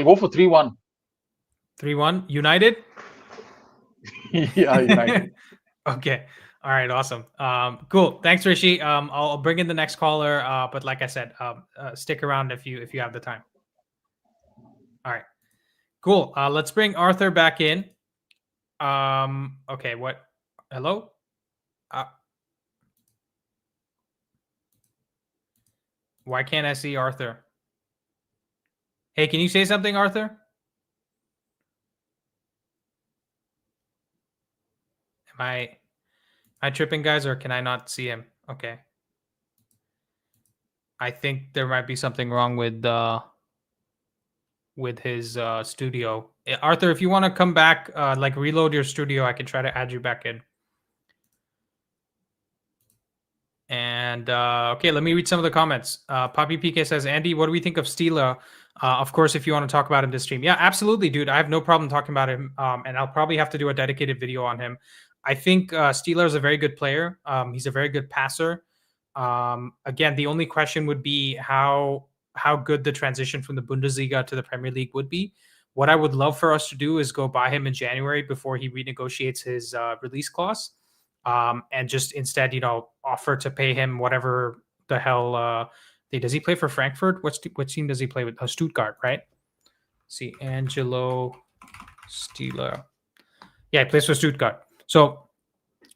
go for 3-1. 3-1 United. Yeah, United. Okay. All right. Awesome. Cool. Thanks, Rishi. I'll bring in the next caller. But like I said, stick around if you have the time. All right. Cool. Let's bring Arthur back in. Okay. What? Hello? Why can't I see Arthur? Hey, can you say something, Arthur? Am I tripping, guys, or can I not see him? Okay. I think there might be something wrong with his studio. Arthur, if you want to come back, like reload your studio, I can try to add you back in. And okay, let me read some of the comments. Poppy PK says, Andy, what do we think of Stila? Of course, if you want to talk about him this stream. Yeah, absolutely, dude. I have no problem talking about him. And I'll probably have to do a dedicated video on him. I think Stila is a very good player. He's a very good passer. Again, the only question would be how good the transition from the Bundesliga to the Premier League would be. What I would love for us to do is go buy him in January before he renegotiates his release clause. And just instead, offer to pay him whatever the hell. Does he play for Frankfurt? What team does he play with? Stuttgart, right? Let's see, Angelo Stila. Yeah, he plays for Stuttgart. So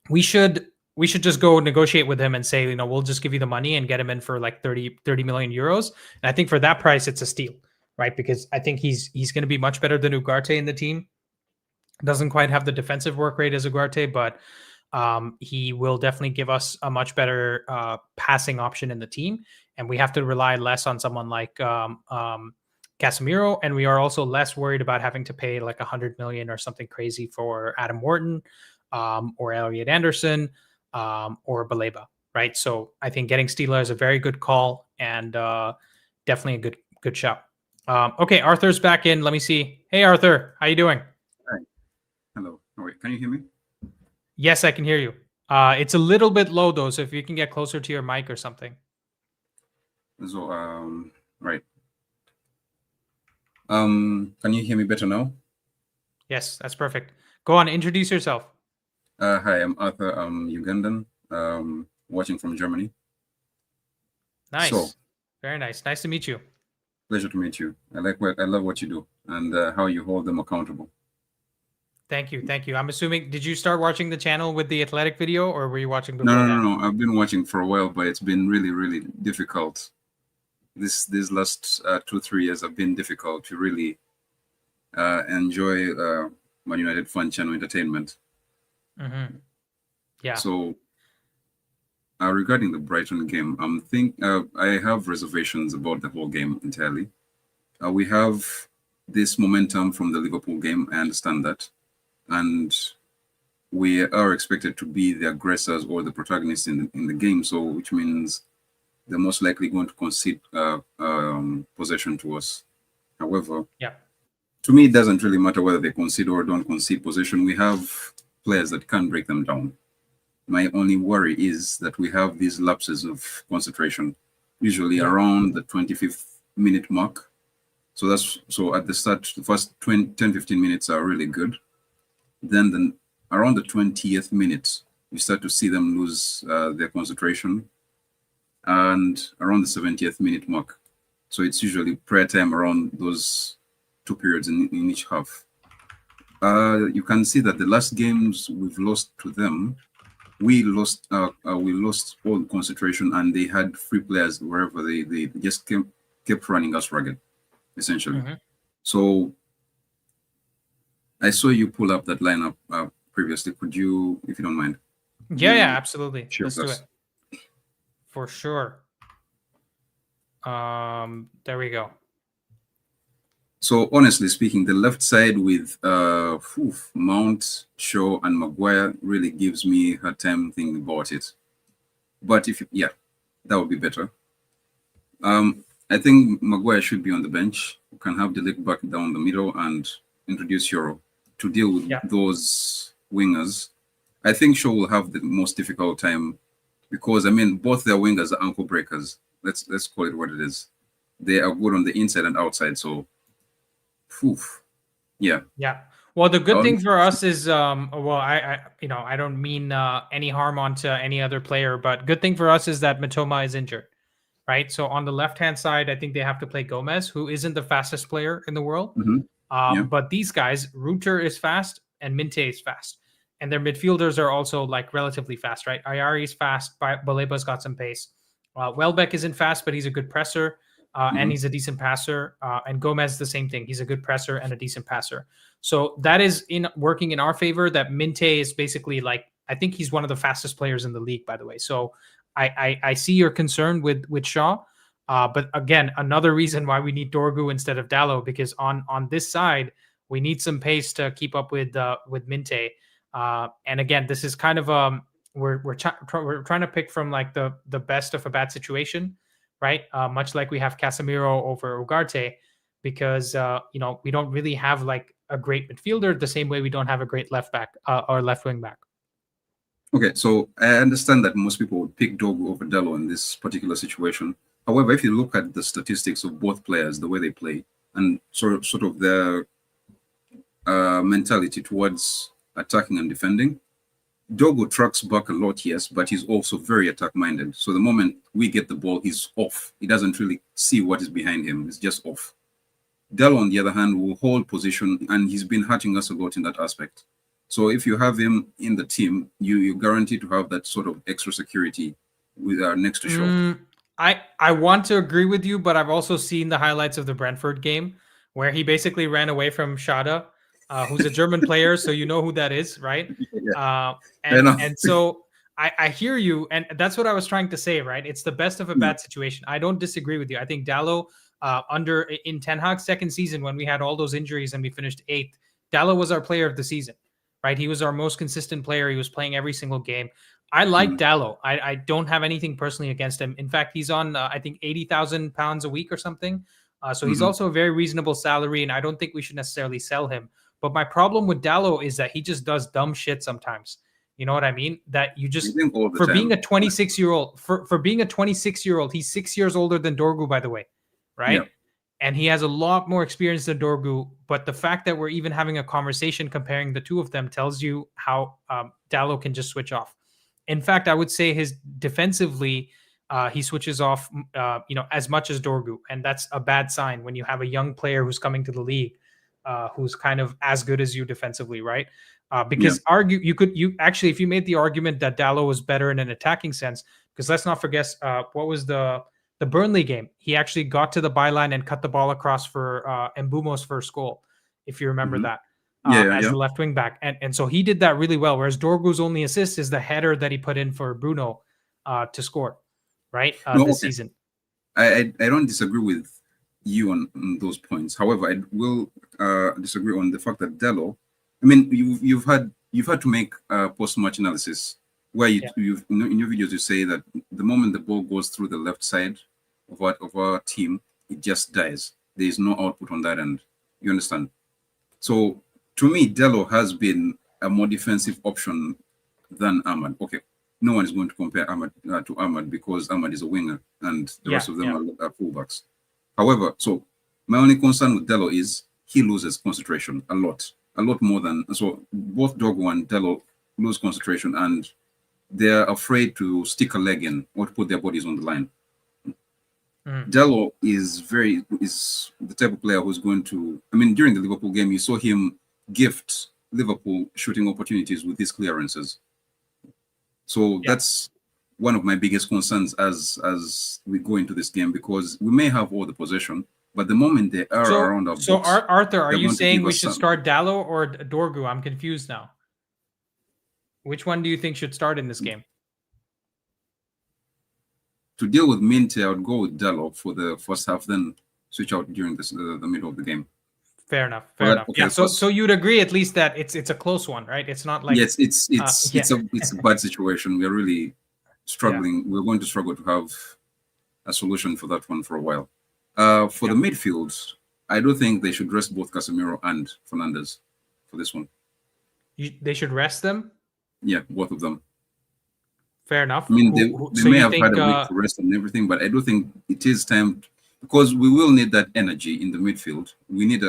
we should just go negotiate with him and say, we'll just give you the money and get him in for like 30 million euros. And I think for that price, it's a steal, right? Because I think he's going to be much better than Ugarte in the team. Doesn't quite have the defensive work rate as Ugarte, but he will definitely give us a much better passing option in the team. And we have to rely less on someone like Casemiro. And we are also less worried about having to pay like 100 million or something crazy for Adam Wharton or Elliot Anderson or Baleba, right? So I think getting Stila is a very good call and definitely a good shot. Okay, Arthur's back in. Let me see. Hey, Arthur, how you doing? Hi. Hello. Oh, wait, can you hear me? Yes, I can hear you. It's a little bit low though, so if you can get closer to your mic or something. So, right. Can you hear me better now? Yes, that's perfect. Go on, introduce yourself. Hi, I'm Arthur. I'm Ugandan. Watching from Germany. Nice. So, very nice. Nice to meet you. Pleasure to meet you. I love what you do and how you hold them accountable. Thank you. I'm assuming, did you start watching the channel with the athletic video or were you watching before that? No. I've been watching for a while, but it's been really, really difficult. These last 2-3 years have been difficult to really enjoy Man United Fan Channel entertainment. Mm-hmm. Yeah. So regarding the Brighton game, I have reservations about the whole game entirely. We have this momentum from the Liverpool game. I understand that. And we are expected to be the aggressors or the protagonists in the game. So which means they're most likely going to concede possession to us. However, to me, it doesn't really matter whether they concede or don't concede possession. We have players that can break them down. My only worry is that we have these lapses of concentration, usually around the 25th minute mark. So at the start, the first 10-15 minutes are really good. Then around the 20th minute, you start to see them lose their concentration, and around the 70th minute mark. So it's usually prayer time around those 2 periods in each half. You can see that the last games we've lost to them, we lost all concentration, and they had free players wherever they just kept running us ragged, essentially. So I saw you pull up that lineup previously. Could you, if you don't mind? Yeah, absolutely. Let's do it. For sure. There we go. So honestly speaking, the left side with Mount, Shaw, and Maguire really gives me a hard time thinking about it. But that would be better. I think Maguire should be on the bench. We can have the leg back down the middle and introduce Euro to deal with those wingers. I think Shaw will have the most difficult time because, I mean, both their wingers are ankle breakers. Let's call it what it is. They are good on the inside and outside. So, yeah. Well, the good thing for us is, I don't mean any harm onto any other player, but good thing for us is that Matoma is injured, right? So on the left-hand side, I think they have to play Gomez, who isn't the fastest player in the world. But these guys, Reuter is fast and Minte is fast. And their midfielders are also like relatively fast, right? Ayari is fast. Baleba's got some pace. Welbeck isn't fast, but he's a good presser. And he's a decent passer. And Gomez, the same thing. He's a good presser and a decent passer. So that is working in our favor. That Minte is basically like, I think he's one of the fastest players in the league, by the way. So I see your concern with Shaw. But again, another reason why we need Dorgu instead of Dallo, because on this side, we need some pace to keep up with Minte. And again, this is kind of we're trying to pick from like the best of a bad situation, right? Much like we have Casemiro over Ugarte, because we don't really have like a great midfielder the same way we don't have a great left back or left wing back. Okay, so I understand that most people would pick Dorgu over Dallo in this particular situation. However, if you look at the statistics of both players, the way they play, and sort of their mentality towards attacking and defending, Dorgu tracks back a lot, yes, but he's also very attack-minded. So the moment we get the ball, he's off. He doesn't really see what is behind him. He's just off. Dallo, on the other hand, will hold position, and he's been hurting us a lot in that aspect. So if you have him in the team, you guarantee to have that sort of extra security with next to Shaw. I want to agree with you, but I've also seen the highlights of the Brentford game where he basically ran away from Schade, who's a German player, so you know who that is, right? And so I hear you, and that's what I was trying to say, right? It's the best of a bad situation. I don't disagree with you. I think Dallo, in Ten Hag's second season, when we had all those injuries and we finished 8th, Dallo was our player of the season, right? He was our most consistent player. He was playing every single game. I like Dallo. I don't have anything personally against him. In fact, he's on, I think, £80,000 a week or something. So he's also a very reasonable salary, and I don't think we should necessarily sell him. But my problem with Dallo is that he just does dumb shit sometimes. You know what I mean? That you just, for being a 26-year-old, for being a 26-year-old, he's 6 years older than Dorgu, by the way, right? Yeah. And he has a lot more experience than Dorgu. But the fact that we're even having a conversation comparing the two of them tells you how Dallo can just switch off. In fact, I would say his defensively, he switches off, as much as Dorgu, and that's a bad sign when you have a young player who's coming to the league, who's kind of as good as you defensively, right? Because if you made the argument that Dallo was better in an attacking sense, because let's not forget what was the Burnley game. He actually got to the byline and cut the ball across for Mbumo's first goal, if you remember that. As the left wing back. And so he did that really well, whereas Dorgu's only assist is the header that he put in for Bruno to score, right? This season. I don't disagree with you on those points. However, I will disagree on the fact that Dallo, I mean, you've had to make post-match analysis where in your videos you say that the moment the ball goes through the left side of our team, it just dies. There is no output on that end. You understand? So to me, Dallo has been a more defensive option than Ahmad. Okay, no one is going to compare Ahmad to Ahmad because Ahmad is a winger and the rest of them are fullbacks. However, so My only concern with Dello is he loses concentration a lot more than so. Both Dogo and Dello lose concentration, and they're afraid to stick a leg in or to put their bodies on the line. Dello is the type of player who's going to. I mean, during the Liverpool game, you saw him gift Liverpool shooting opportunities with his clearances. So that's one of my biggest concerns as we go into this game, because we may have all the possession, but the moment they are around our box, Arthur, are you saying we should start Dallo or Dorgu? I'm confused now. Which one do you think should start in this game? To deal with Minte, I would go with Dallo for the first half, then switch out during the middle of the game. Fair enough. Okay, yeah. So you'd agree at least that it's a close one, right? It's not like yes, it's a bad situation. We're really struggling. We're going to struggle to have a solution for that one for a while. For the midfield, I do think they should rest both Casemiro and Fernandes for this one. They should rest them? Yeah, both of them. Fair enough. I mean, they may have had a week to rest and everything, but I do think it is time, because we will need that energy in the midfield. We need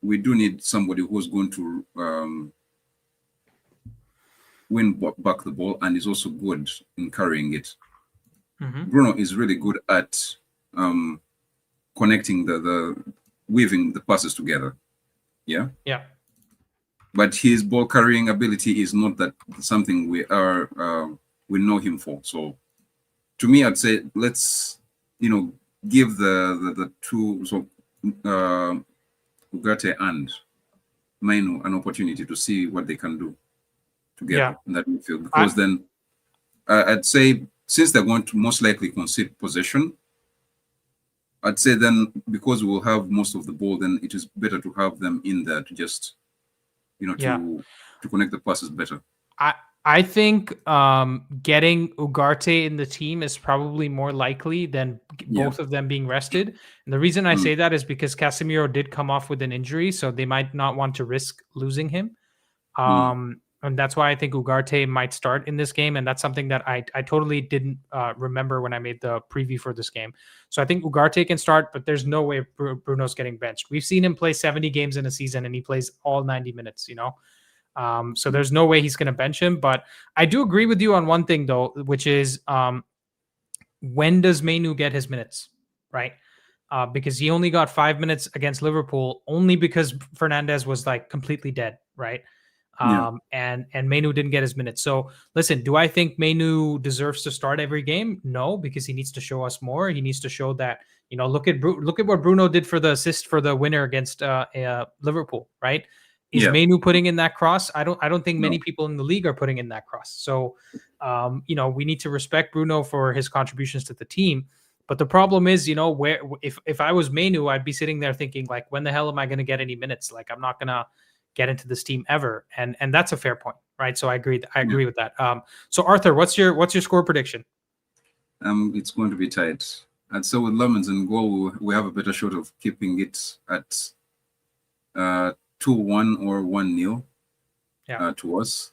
we do need somebody who's going to win back the ball and is also good in carrying it. Bruno is really good at connecting weaving the passes together. Yeah. But his ball carrying ability is not that something we know him for. So to me, I'd say let's give the two, so Ugarte and Mainu, an opportunity to see what they can do together in that midfield. Because then I'd say, since they're going to most likely concede possession, I'd say then, because we will have most of the ball, then it is better to have them in there to just to connect the passes better. I think getting Ugarte in the team is probably more likely than both of them being rested. And the reason I say that is because Casemiro did come off with an injury, so they might not want to risk losing him. And that's why I think Ugarte might start in this game. And that's something that I totally didn't remember when I made the preview for this game. So I think Ugarte can start, but there's no way Bruno's getting benched. We've seen him play 70 games in a season and he plays all 90 minutes, so there's no way he's going to bench him. But I do agree with you on one thing, though, which is when does Mainu get his minutes, right? Because he only got 5 minutes against Liverpool only because Fernandes was like completely dead, right? And Mainu didn't get his minutes. So listen, do I think Mainu deserves to start every game? No, because he needs to show us more. He needs to show that, look at what Bruno did for the assist for the winner against Liverpool, right? Is Mainu putting in that cross? I don't think many people in the league are putting in that cross. So, we need to respect Bruno for his contributions to the team. But the problem is, where if I was Mainu, I'd be sitting there thinking, like, when the hell am I going to get any minutes? Like, I'm not going to get into this team ever. And that's a fair point, right? So I agree with that. So Arthur, what's your score prediction? It's going to be tight. And so with Lemons in goal, we have a better shot of keeping it at 2-1 or 1-0 to us,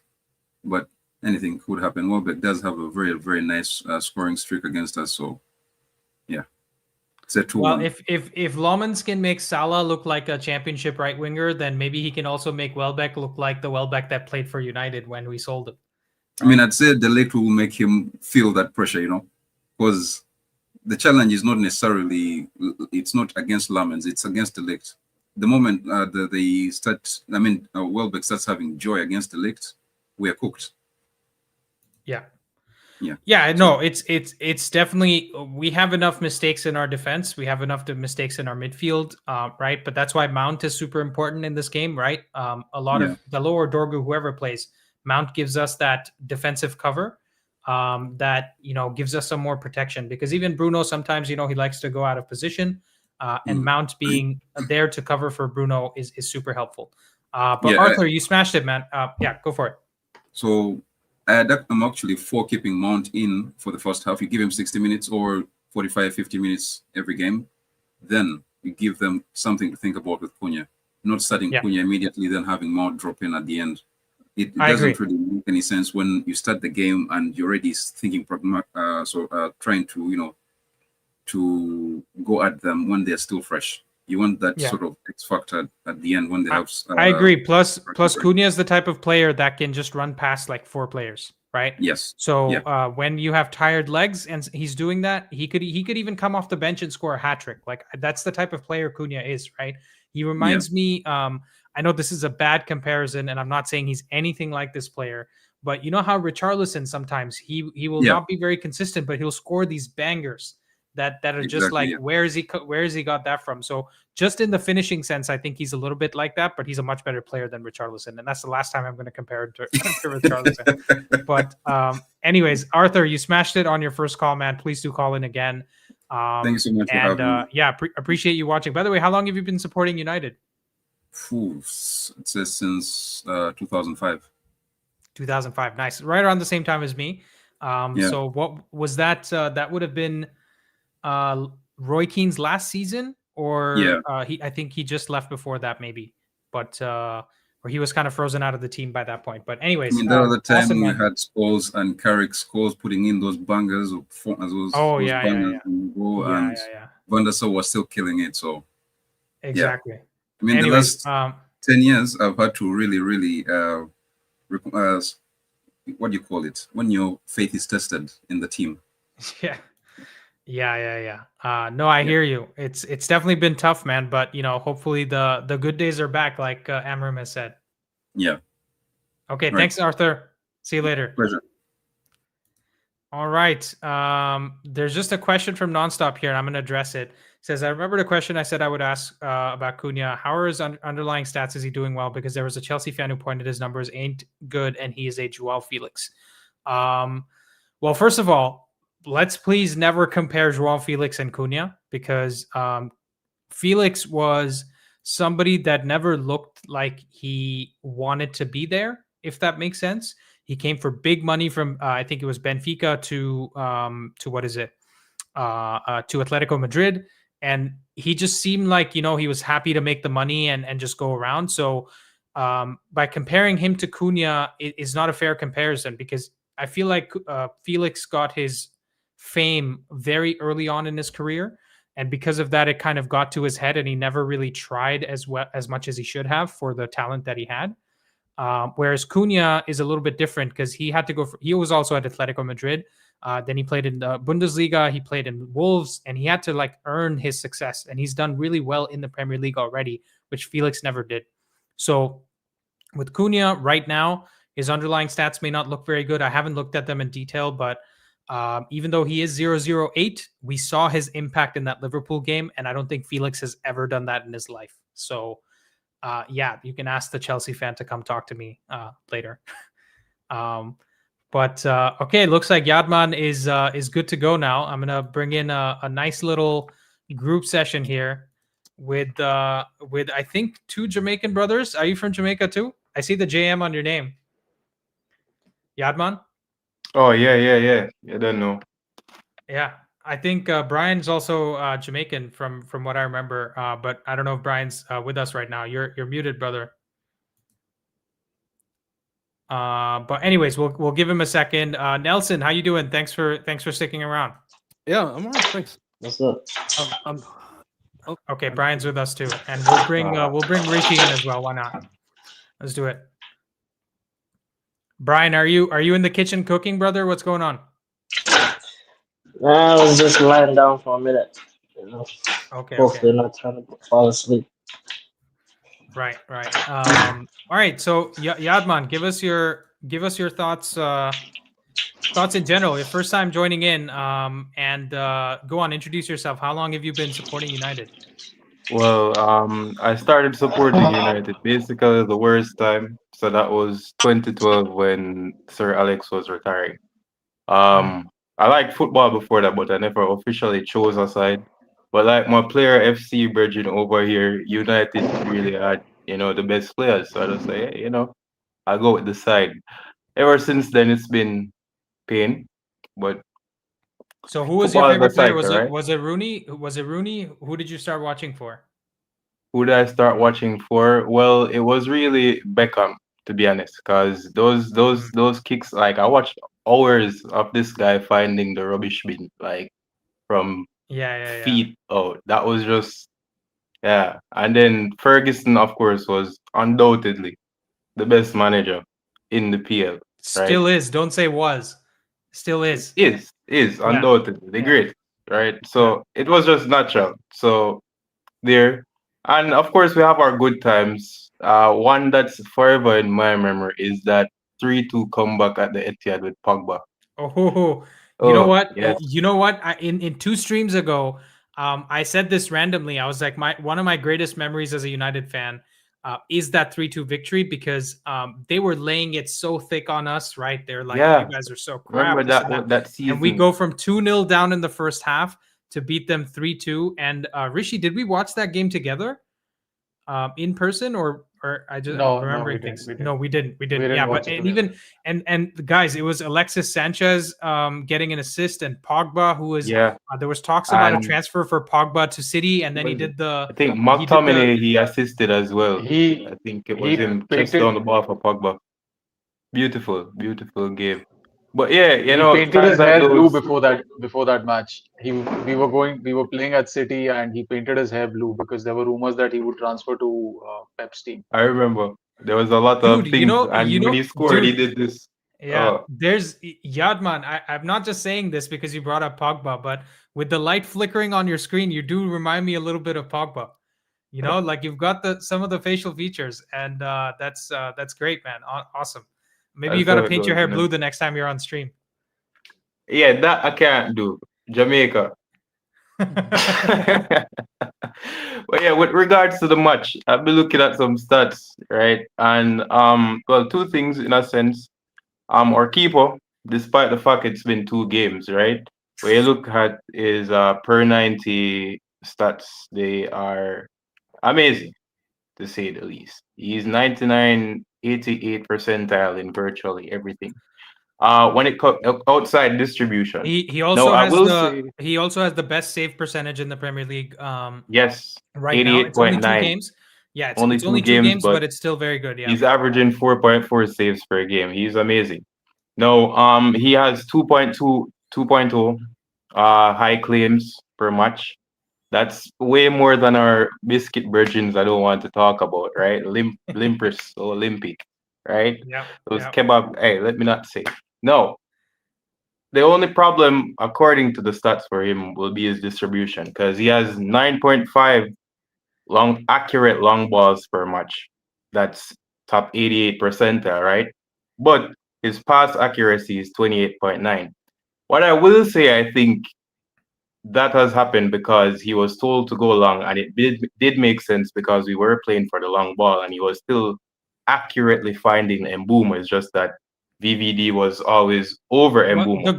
but anything could happen. Welbeck does have a very, very nice scoring streak against us, so it's a 2-1. Well, if Lomans can make Salah look like a championship right winger, then maybe he can also make Welbeck look like the Welbeck that played for United when we sold him. I mean, I'd say the late will make him feel that pressure, because the challenge is not necessarily, it's not against Lomans, it's against the late. The moment Welbeck starts having joy against the Ligt, we are cooked. No, it's definitely, we have enough mistakes in our defense. We have enough mistakes in our midfield, right? But that's why Mount is super important in this game, right? A lot of the lower Dorgu, whoever plays, Mount gives us that defensive cover that, gives us some more protection, because even Bruno, sometimes, he likes to go out of position. And Mount being there to cover for Bruno is super helpful. But Arthur, you smashed it, man. Go for it. So I'm actually for keeping Mount in for the first half. You give him 60 minutes or 45, 50 minutes every game. Then you give them something to think about with Cunha. Not starting Cunha immediately, then having Mount drop in at the end. It doesn't really make any sense when you start the game and you're already thinking, trying to, to go at them when they're still fresh. You want that Yeah. sort of X factor at the end when they have. I agree. Plus right. Cunha is the type of player that can just run past like 4 players, right? Yes. So Yeah. when you have tired legs and he's doing that, he could even come off the bench and score a hat trick. Like that's the type of player Cunha is, right? He reminds me. I know this is a bad comparison, and I'm not saying he's anything like this player, but you know how Richarlison sometimes he will not be very consistent, but he'll score these bangers that are just like where is he got that from? So just in the finishing sense, I think he's a little bit like that, but he's a much better player than Richarlison, and that's the last time I'm going to compare him to Richarlison. But anyways, Arthur, you smashed it on your first call, man. Please do call in again. Thank you so much for having me. Yeah, appreciate you watching. By the way, how long have you been supporting United? It says since 2005. 2005, nice. Right around the same time as me. So what was that? That would have been Roy Keane's last season, or I think he just left before that, maybe. But or he was kind of frozen out of the team by that point. But anyways, there was the time when we had Scholes and Carrick. Scholes putting in those bangers, those bangers and go, and Van der Sar was still killing it. So exactly. I mean, anyways, the last 10 years, I've had to really, what do you call it? When your faith is tested in the team. Yeah. No, I hear you. It's definitely been tough, man. But hopefully the good days are back, like Amram has said. Yeah. Okay. Right. Thanks, Arthur. See you later. Pleasure. All right. There's just a question from Nonstop here, and I'm going to address it. It says, I remember the question I said I would ask about Cunha. How are his underlying stats? Is he doing well? Because there was a Chelsea fan who pointed his numbers ain't good, and he is a Joao Felix. Well, first of all, let's please never compare Joao Felix and Cunha, because Felix was somebody that never looked like he wanted to be there, if that makes sense. He came for big money from I think it was Benfica to what is it? To Atletico Madrid, and he just seemed like he was happy to make the money and just go around. So by comparing him to Cunha, it is not a fair comparison, because I feel like Felix got his fame very early on in his career, and because of that, it kind of got to his head, and he never really tried as much as he should have for the talent that he had. Whereas Cunha is a little bit different, because he had to go. He was also at Atletico Madrid. Then he played in the Bundesliga. He played in Wolves, and he had to earn his success. And he's done really well in the Premier League already, which Felix never did. So with Cunha right now, his underlying stats may not look very good. I haven't looked at them in detail, but even though he is 008, we saw his impact in that Liverpool game, and I don't think Felix has ever done that in his life. So. You can ask the Chelsea fan to come talk to me later. Okay, looks like Yadman is good to go now. I'm gonna bring in a nice little group session here with I think 2 Jamaican brothers. Are you from Jamaica too? I see the JM on your name. Yadman? Oh yeah. I don't know. Yeah. I think Brian's also Jamaican from what I remember, but I don't know if Brian's with us right now. You're muted, brother. But anyways, we'll give him a second. Nelson, how you doing? Thanks for sticking around. Yeah, I'm alright. Thanks. What's up? Okay, Brian's with us too, and we'll bring Richie in as well. Why not? Let's do it. Brian, are you in the kitchen cooking, brother? What's going on? I was just lying down for a minute. Okay. Hopefully not trying to fall asleep. Right. All right. So Yadman, give us your thoughts. Thoughts in general. Your first time joining in, and go on, introduce yourself. How long have you been supporting United? Well, I started supporting United basically the worst time. So that was 2012 when Sir Alex was retiring. I liked football before that, but I never officially chose a side. But like my player FC Virgin over here, United really had, the best players. So I just say, hey, I'll go with the side. Ever since then, it's been pain. But so who was your favorite player? Right? Was it Rooney? Was it Rooney? Who did you start watching for? Who did I start watching for? Well, it was really Beckham, to be honest, because those kicks, I watched hours of this guy finding the rubbish bin, from Yeah. feet out. That was just yeah. And then Ferguson, of course, was undoubtedly the best manager in the PL, right? Still is. Don't say was. Still is. Is Yeah. undoubtedly the Yeah. great, right? Yeah. So it was just natural. So there, and of course we have our good times. One that's forever in my memory is that 3-2 comeback at the Etihad with Pogba. Oh, you know Oh what? yes, You know what? In two streams ago, I said this randomly. I was like, my one of my greatest memories as a United fan is that 3-2 victory because they were laying it so thick on us, right? They're like, you yeah. guys are so Remember crap, this and that that. that And we season? go from 2-0 down in the first half to beat them 3-2. And Rishi, did we watch that game together? In person or I'm No, no, we remembering didn't. things. We didn't. No, we didn't. We We didn't. didn't Yeah, but watch it and together. even and the guys, it was Alexis Sanchez getting an assist and Pogba who was Yeah, there was talks about a and transfer for Pogba to City and then he was did the I think he did the McTominay he assisted as well. I He think it was he him chest painted down the ball for Pogba. Beautiful, beautiful game. But yeah, he painted times his like hair blue those. before that match. We were playing at City and he painted his hair blue because there were rumors that he would transfer to Pep's team. I remember there was a lot dude, of things, and when he scored, he dude, did this. yeah, Oh, there's Yadman. I'm not just saying this because you brought up Pogba, but with the light flickering on your screen, you do remind me a little bit of Pogba. Like you've got the some of the facial features, and that's great, man. Awesome. Maybe you that's got to how it paint your goes, hair blue man. the next time you're on stream. Yeah, that I can't do. Jamaica. But yeah, with regards to the match, I've been looking at some stats, right? And well, two things in a sense. Our keeper, despite the fact it's been 2 games, right? Where you look at is per 90 stats, they are amazing to say the least. He's 99, 88 percentile in virtually everything. When it outside distribution. he No, also I has will the say he also has the best save percentage in the Premier League yes, right now. It's only two 88.9. games. Yeah, Only it's two only two games, games, but but it's still very good. Yeah. he's averaging 4.4 saves per game. He's amazing. No, he has 2.2 high claims per match. That's way more than our biscuit virgins I don't want to talk about, right? Limpers Olympic, right? Yeah. Those Yeah. kebab, hey, let me not say. No, the only problem, according to the stats for him, will be his distribution because he has 9.5 accurate long balls per match. That's top 88 percentile, right? But his pass accuracy is 28.9. What I will say, I think that has happened because he was told to go long, and it did make sense because we were playing for the long ball, and he was still accurately finding Mbuma. It's just that VVD was always over Well, Mbuma. the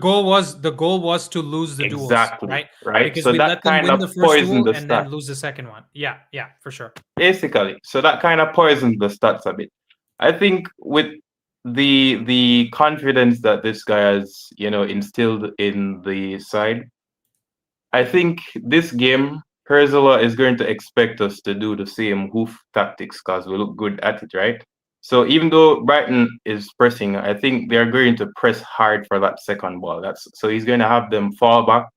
goal was to lose the duels, Exactly, right? right? Because So we that let them kind win of the first poisoned duel the and then stats. lose the second one. Yeah, for sure. Basically, so that kind of poisoned the stats a bit. I think with the confidence that this guy has, instilled in the side, I think this game, Kurzawa is going to expect us to do the same hoof tactics because we look good at it, right? So even though Brighton is pressing, I think they're going to press hard for that second ball. So he's going to have them fall back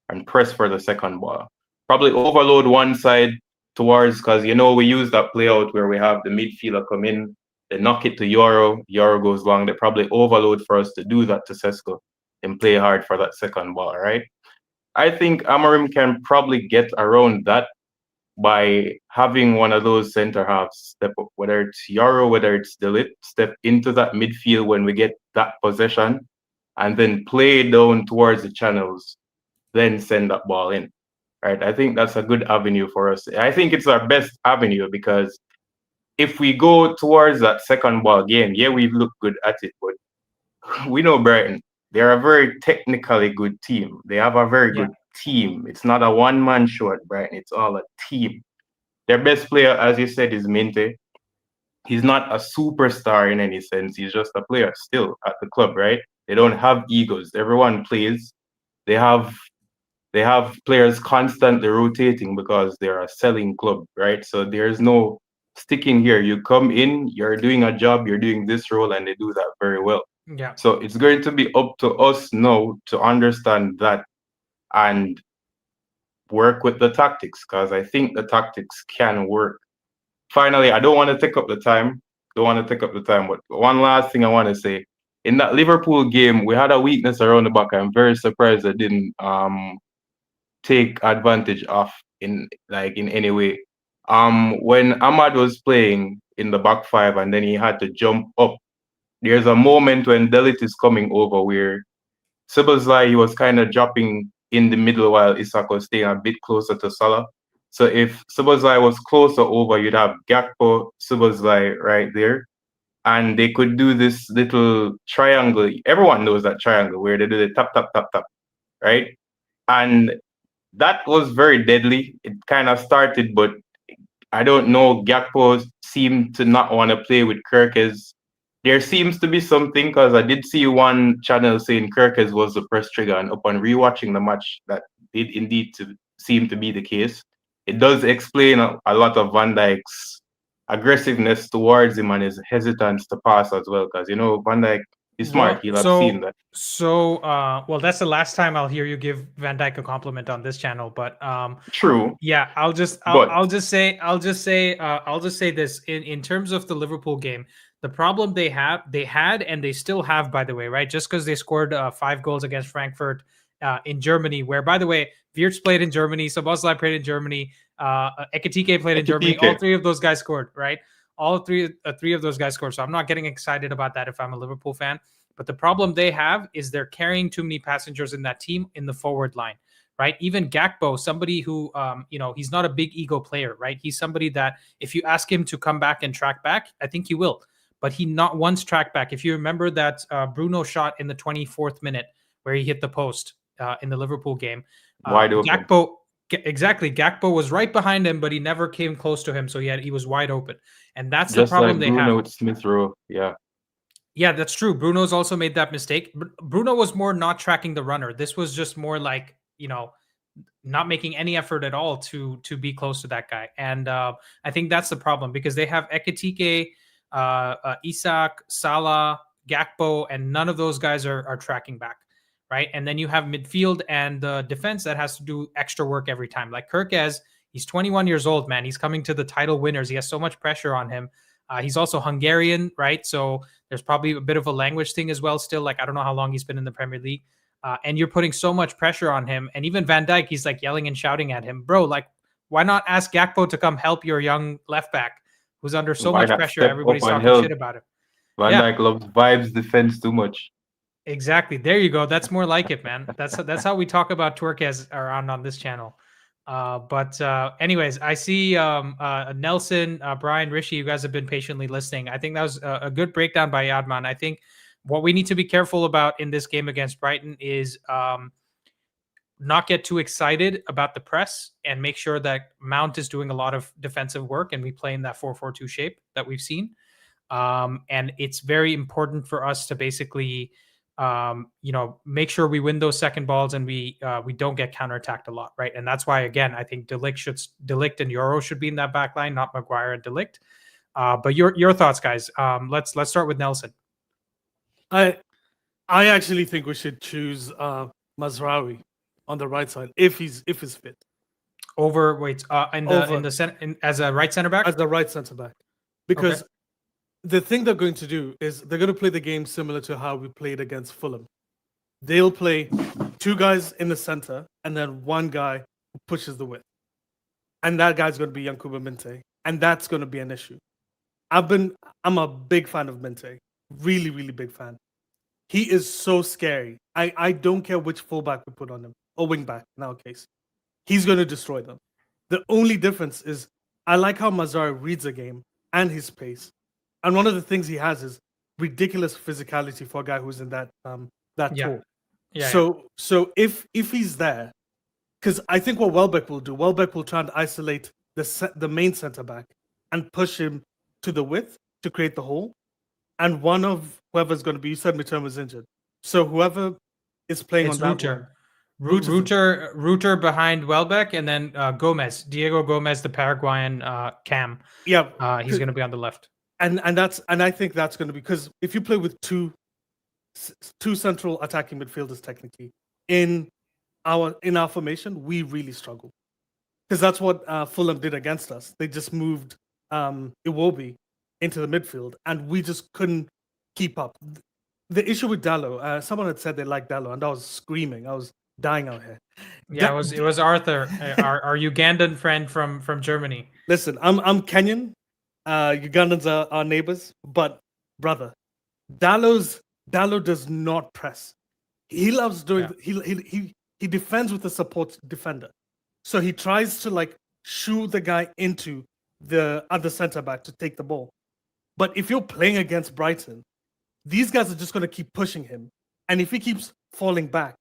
and press for the second ball. Probably overload one side towards because we use that play out where we have the midfielder come in, they knock it to Euro goes long. They probably overload for us to do that to Sesko and play hard for that second ball, right? I think Amorim can probably get around that by having one of those center halves step up, whether it's Yaro, whether it's Delit, step into that midfield when we get that possession and then play down towards the channels, then send that ball in. Right. I think that's a good avenue for us. I think it's our best avenue because if we go towards that second ball game, yeah, we've looked good at it, but we know Brighton. They're a very technically good team. They have a very Yeah. good team. It's not a one-man show at Brighton. It's all a team. Their best player, as you said, is Minte. He's not a superstar in any sense. He's just a player still at the club, right? They don't have egos. Everyone plays. They have players constantly rotating because they're a selling club, right? So there's no sticking here. You come in, you're doing a job, you're doing this role, and they do that very well. Yeah. So it's going to be up to us now to understand that and work with the tactics because I think the tactics can work. Finally, I don't want to take up the time. But one last thing I want to say. In that Liverpool game, we had a weakness around the back. I'm very surprised they didn't take advantage of in any way. When Ahmad was playing in the back five and then he had to jump up, there's a moment when Delit is coming over where Szoboszlai, he was kind of dropping in the middle while Isak was staying a bit closer to Salah. So if Szoboszlai was closer over, you'd have Gakpo, Szoboszlai right there. And they could do this little triangle. Everyone knows that triangle where they do the tap, tap, tap, tap, right? And that was very deadly. It kind of started, but I don't know. Gakpo seemed to not want to play with Kirkes. There seems to be something because I did see one channel saying Kirkes was the press trigger, and upon rewatching the match, that did indeed seem to be the case. It does explain a lot of Van Dijk's aggressiveness towards him and his hesitance to pass as well, because Van Dijk is smart. He'll have seen that. So, well, that's the last time I'll hear you give Van Dijk a compliment on this channel. But true. Yeah, I'll just say this in terms of the Liverpool game. The problem they had, and they still have, by the way, right? Just because they scored 5 goals against Frankfurt in Germany, where, by the way, Wirtz played in Germany, Szoboszlai played in Germany, Ekitike played in Germany. All 3 of those guys scored, right? All three of those guys scored. So I'm not getting excited about that if I'm a Liverpool fan. But the problem they have is they're carrying too many passengers in that team in the forward line, right? Even Gakpo, somebody who, he's not a big ego player, right? He's somebody that if you ask him to come back and track back, I think he will. But he not once tracked back. If you remember that Bruno shot in the 24th minute where he hit the post in the Liverpool game, wide open. Gakpo was right behind him, but he never came close to him, so he was wide open, and that's just the problem like they Bruno have. With Smith Rowe, yeah. Yeah, that's true. Bruno's also made that mistake. Bruno was more not tracking the runner. This was just more like not making any effort at all to be close to that guy, and I think that's the problem because they have Ekitike, Isak, Salah, Gakpo, and none of those guys are tracking back, right? And then you have midfield and the defense that has to do extra work every time. Like Kirkes, he's 21 years old, man. He's coming to the title winners. He has so much pressure on him. He's also Hungarian, right? So there's probably a bit of a language thing as well still. Like, I don't know how long he's been in the Premier League. And you're putting so much pressure on him. And even Van Dijk, he's like yelling and shouting at him. Bro, like, why not ask Gakpo to come help your young left back who's under so much pressure? Everybody's talking shit about him. Van Dijk loves vibes defense too much. Exactly. There you go. That's more like it, man. That's how we talk about Turquez around on this channel. But anyways, I see Nelson, Brian, Rishi, you guys have been patiently listening. I think that was a good breakdown by Yadman. I think what we need to be careful about in this game against Brighton is not get too excited about the press and make sure that Mount is doing a lot of defensive work and we play in that 4-4-2 shape that we've seen. And it's very important for us to basically make sure we win those second balls and we don't get counterattacked a lot, right? And that's why, again, I think De Ligt and Euro should be in that back line, not Maguire and De Ligt. But your thoughts, guys. Let's start with Nelson. I actually think we should choose Mazraoui on the right side if he's fit. As a right center back? As the right center back. Because the thing they're going to do is they're going to play the game similar to how we played against Fulham. They'll play 2 guys in the center and then 1 guy who pushes the width. And that guy's going to be Yankuba Minte. And that's going to be an issue. I'm a big fan of Minte. Really, really big fan. He is so scary. I don't care which fullback we put on him, or wingback in our case. He's going to destroy them. The only difference is I like how Maguire reads a game and his pace. And one of the things he has is ridiculous physicality for a guy who's in that tall. Yeah. So if he's there, because I think what Welbeck will do, Welbeck will try and isolate the main center back and push him to the width to create the hole. And one of whoever's going to be, you said Mitchell was injured. So whoever is playing it's on that Reuter behind Welbeck, and then Diego Gomez, the Paraguayan cam. Yeah, he's going to be on the left. And I think that's going to be, because if you play with two central attacking midfielders, technically in our formation, we really struggle. because that's what Fulham did against us. They just moved Iwobi into the midfield, and we just couldn't keep up. The issue with Dallo, someone had said they liked Dallo, and I was screaming. I was dying out here. Yeah, it was Arthur, our Ugandan friend from Germany. Listen, I'm Kenyan. Ugandans are our neighbors, but brother, Dallo does not press. He loves doing. He defends with a support defender, so he tries to like shoot the guy into the other centre back to take the ball. But if you're playing against Brighton, these guys are just going to keep pushing him, and if he keeps falling back,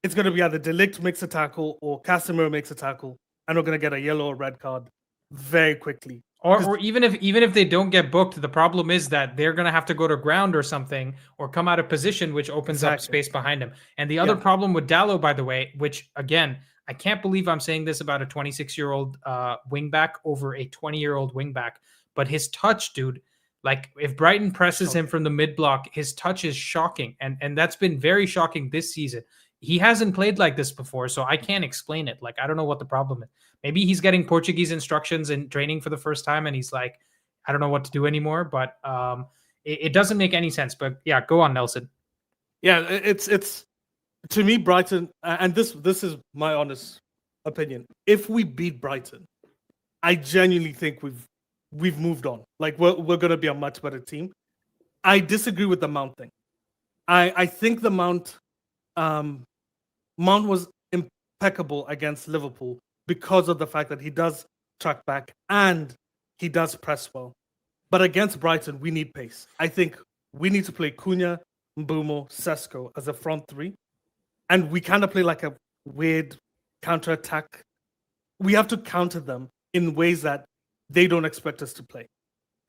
it's going to be either De Ligt makes a tackle or Casemiro makes a tackle, and we're going to get a yellow or red card very quickly. Or even if they don't get booked, the problem is that they're going to have to go to ground or something or come out of position, which opens up space behind him. And the other problem with Dallo, by the way, which again, I can't believe I'm saying this about a 26-year-old wingback over a 20-year-old wingback, but his touch, dude, like if Brighton presses him from the mid block, his touch is shocking. And that's been very shocking this season. He hasn't played like this before, so I can't explain it. Like, I don't know what the problem is. Maybe he's getting Portuguese instructions and training for the first time, and he's like, I don't know what to do anymore. But it doesn't make any sense. But yeah, go on, Nelson. Yeah, it's to me, Brighton, and this is my honest opinion. If we beat Brighton, I genuinely think we've moved on. Like we're gonna be a much better team. I disagree with the Mount thing. I think the Mount was impeccable against Liverpool because of the fact that he does track back and he does press well. But against Brighton, we need pace. I think we need to play Cunha, Mbumo, Sesko as a front three. And we kind of play like a weird counter-attack. We have to counter them in ways that they don't expect us to play.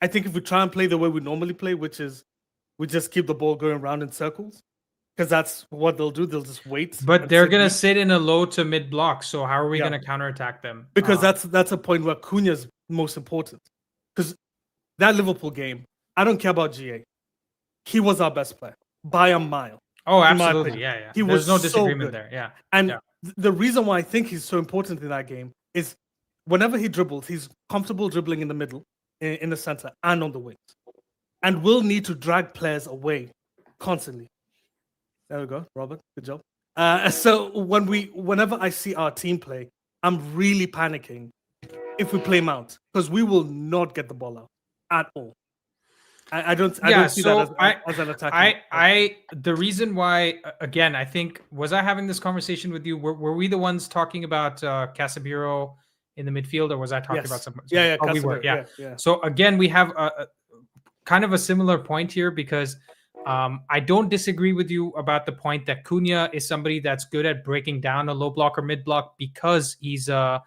I think if we try and play the way we normally play, which is we just keep the ball going around in circles, because that's what they'll do. They'll just wait. But they're going to sit in a low to mid block. So how are we going to counterattack them? Because that's a point where Cunha's most important. Because that Liverpool game, I don't care about GA. He was our best player by a mile. Oh, absolutely. Yeah. There's no disagreement there. Yeah. And the reason why I think he's so important in that game is whenever he dribbles, he's comfortable dribbling in the middle, in the center, and on the wings. And we'll need to drag players away constantly. There we go, Robert. Good job. So whenever I see our team play, I'm really panicking if we play Mount because we will not get the ball out at all. I don't see that as an attack. The reason why, again, I think, was I having this conversation with you? Were we the ones talking about Casemiro in the midfield, or was I talking about something? Yeah, we were. Yeah. So again, we have a kind of a similar point here because I don't disagree with you about the point that Cunha is somebody that's good at breaking down a low block or mid block because he's a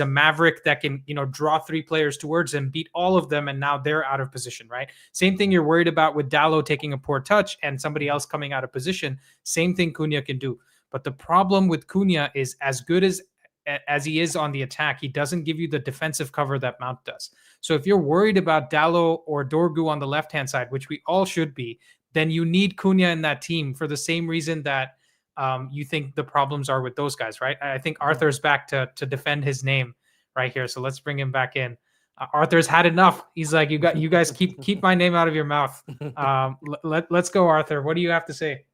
maverick that can, draw three players towards him, beat all of them, and now they're out of position, right? Same thing you're worried about with Dallo taking a poor touch and somebody else coming out of position. Same thing Cunha can do. But the problem with Cunha is as good as he is on the attack, he doesn't give you the defensive cover that Mount does. So if you're worried about Dallo or Dorgu on the left-hand side, which we all should be, then you need Cunha in that team for the same reason that you think the problems are with those guys, right? I think Arthur's back to defend his name right here. So let's bring him back in. Arthur's had enough. He's like, you guys keep my name out of your mouth. Let's go, Arthur. What do you have to say?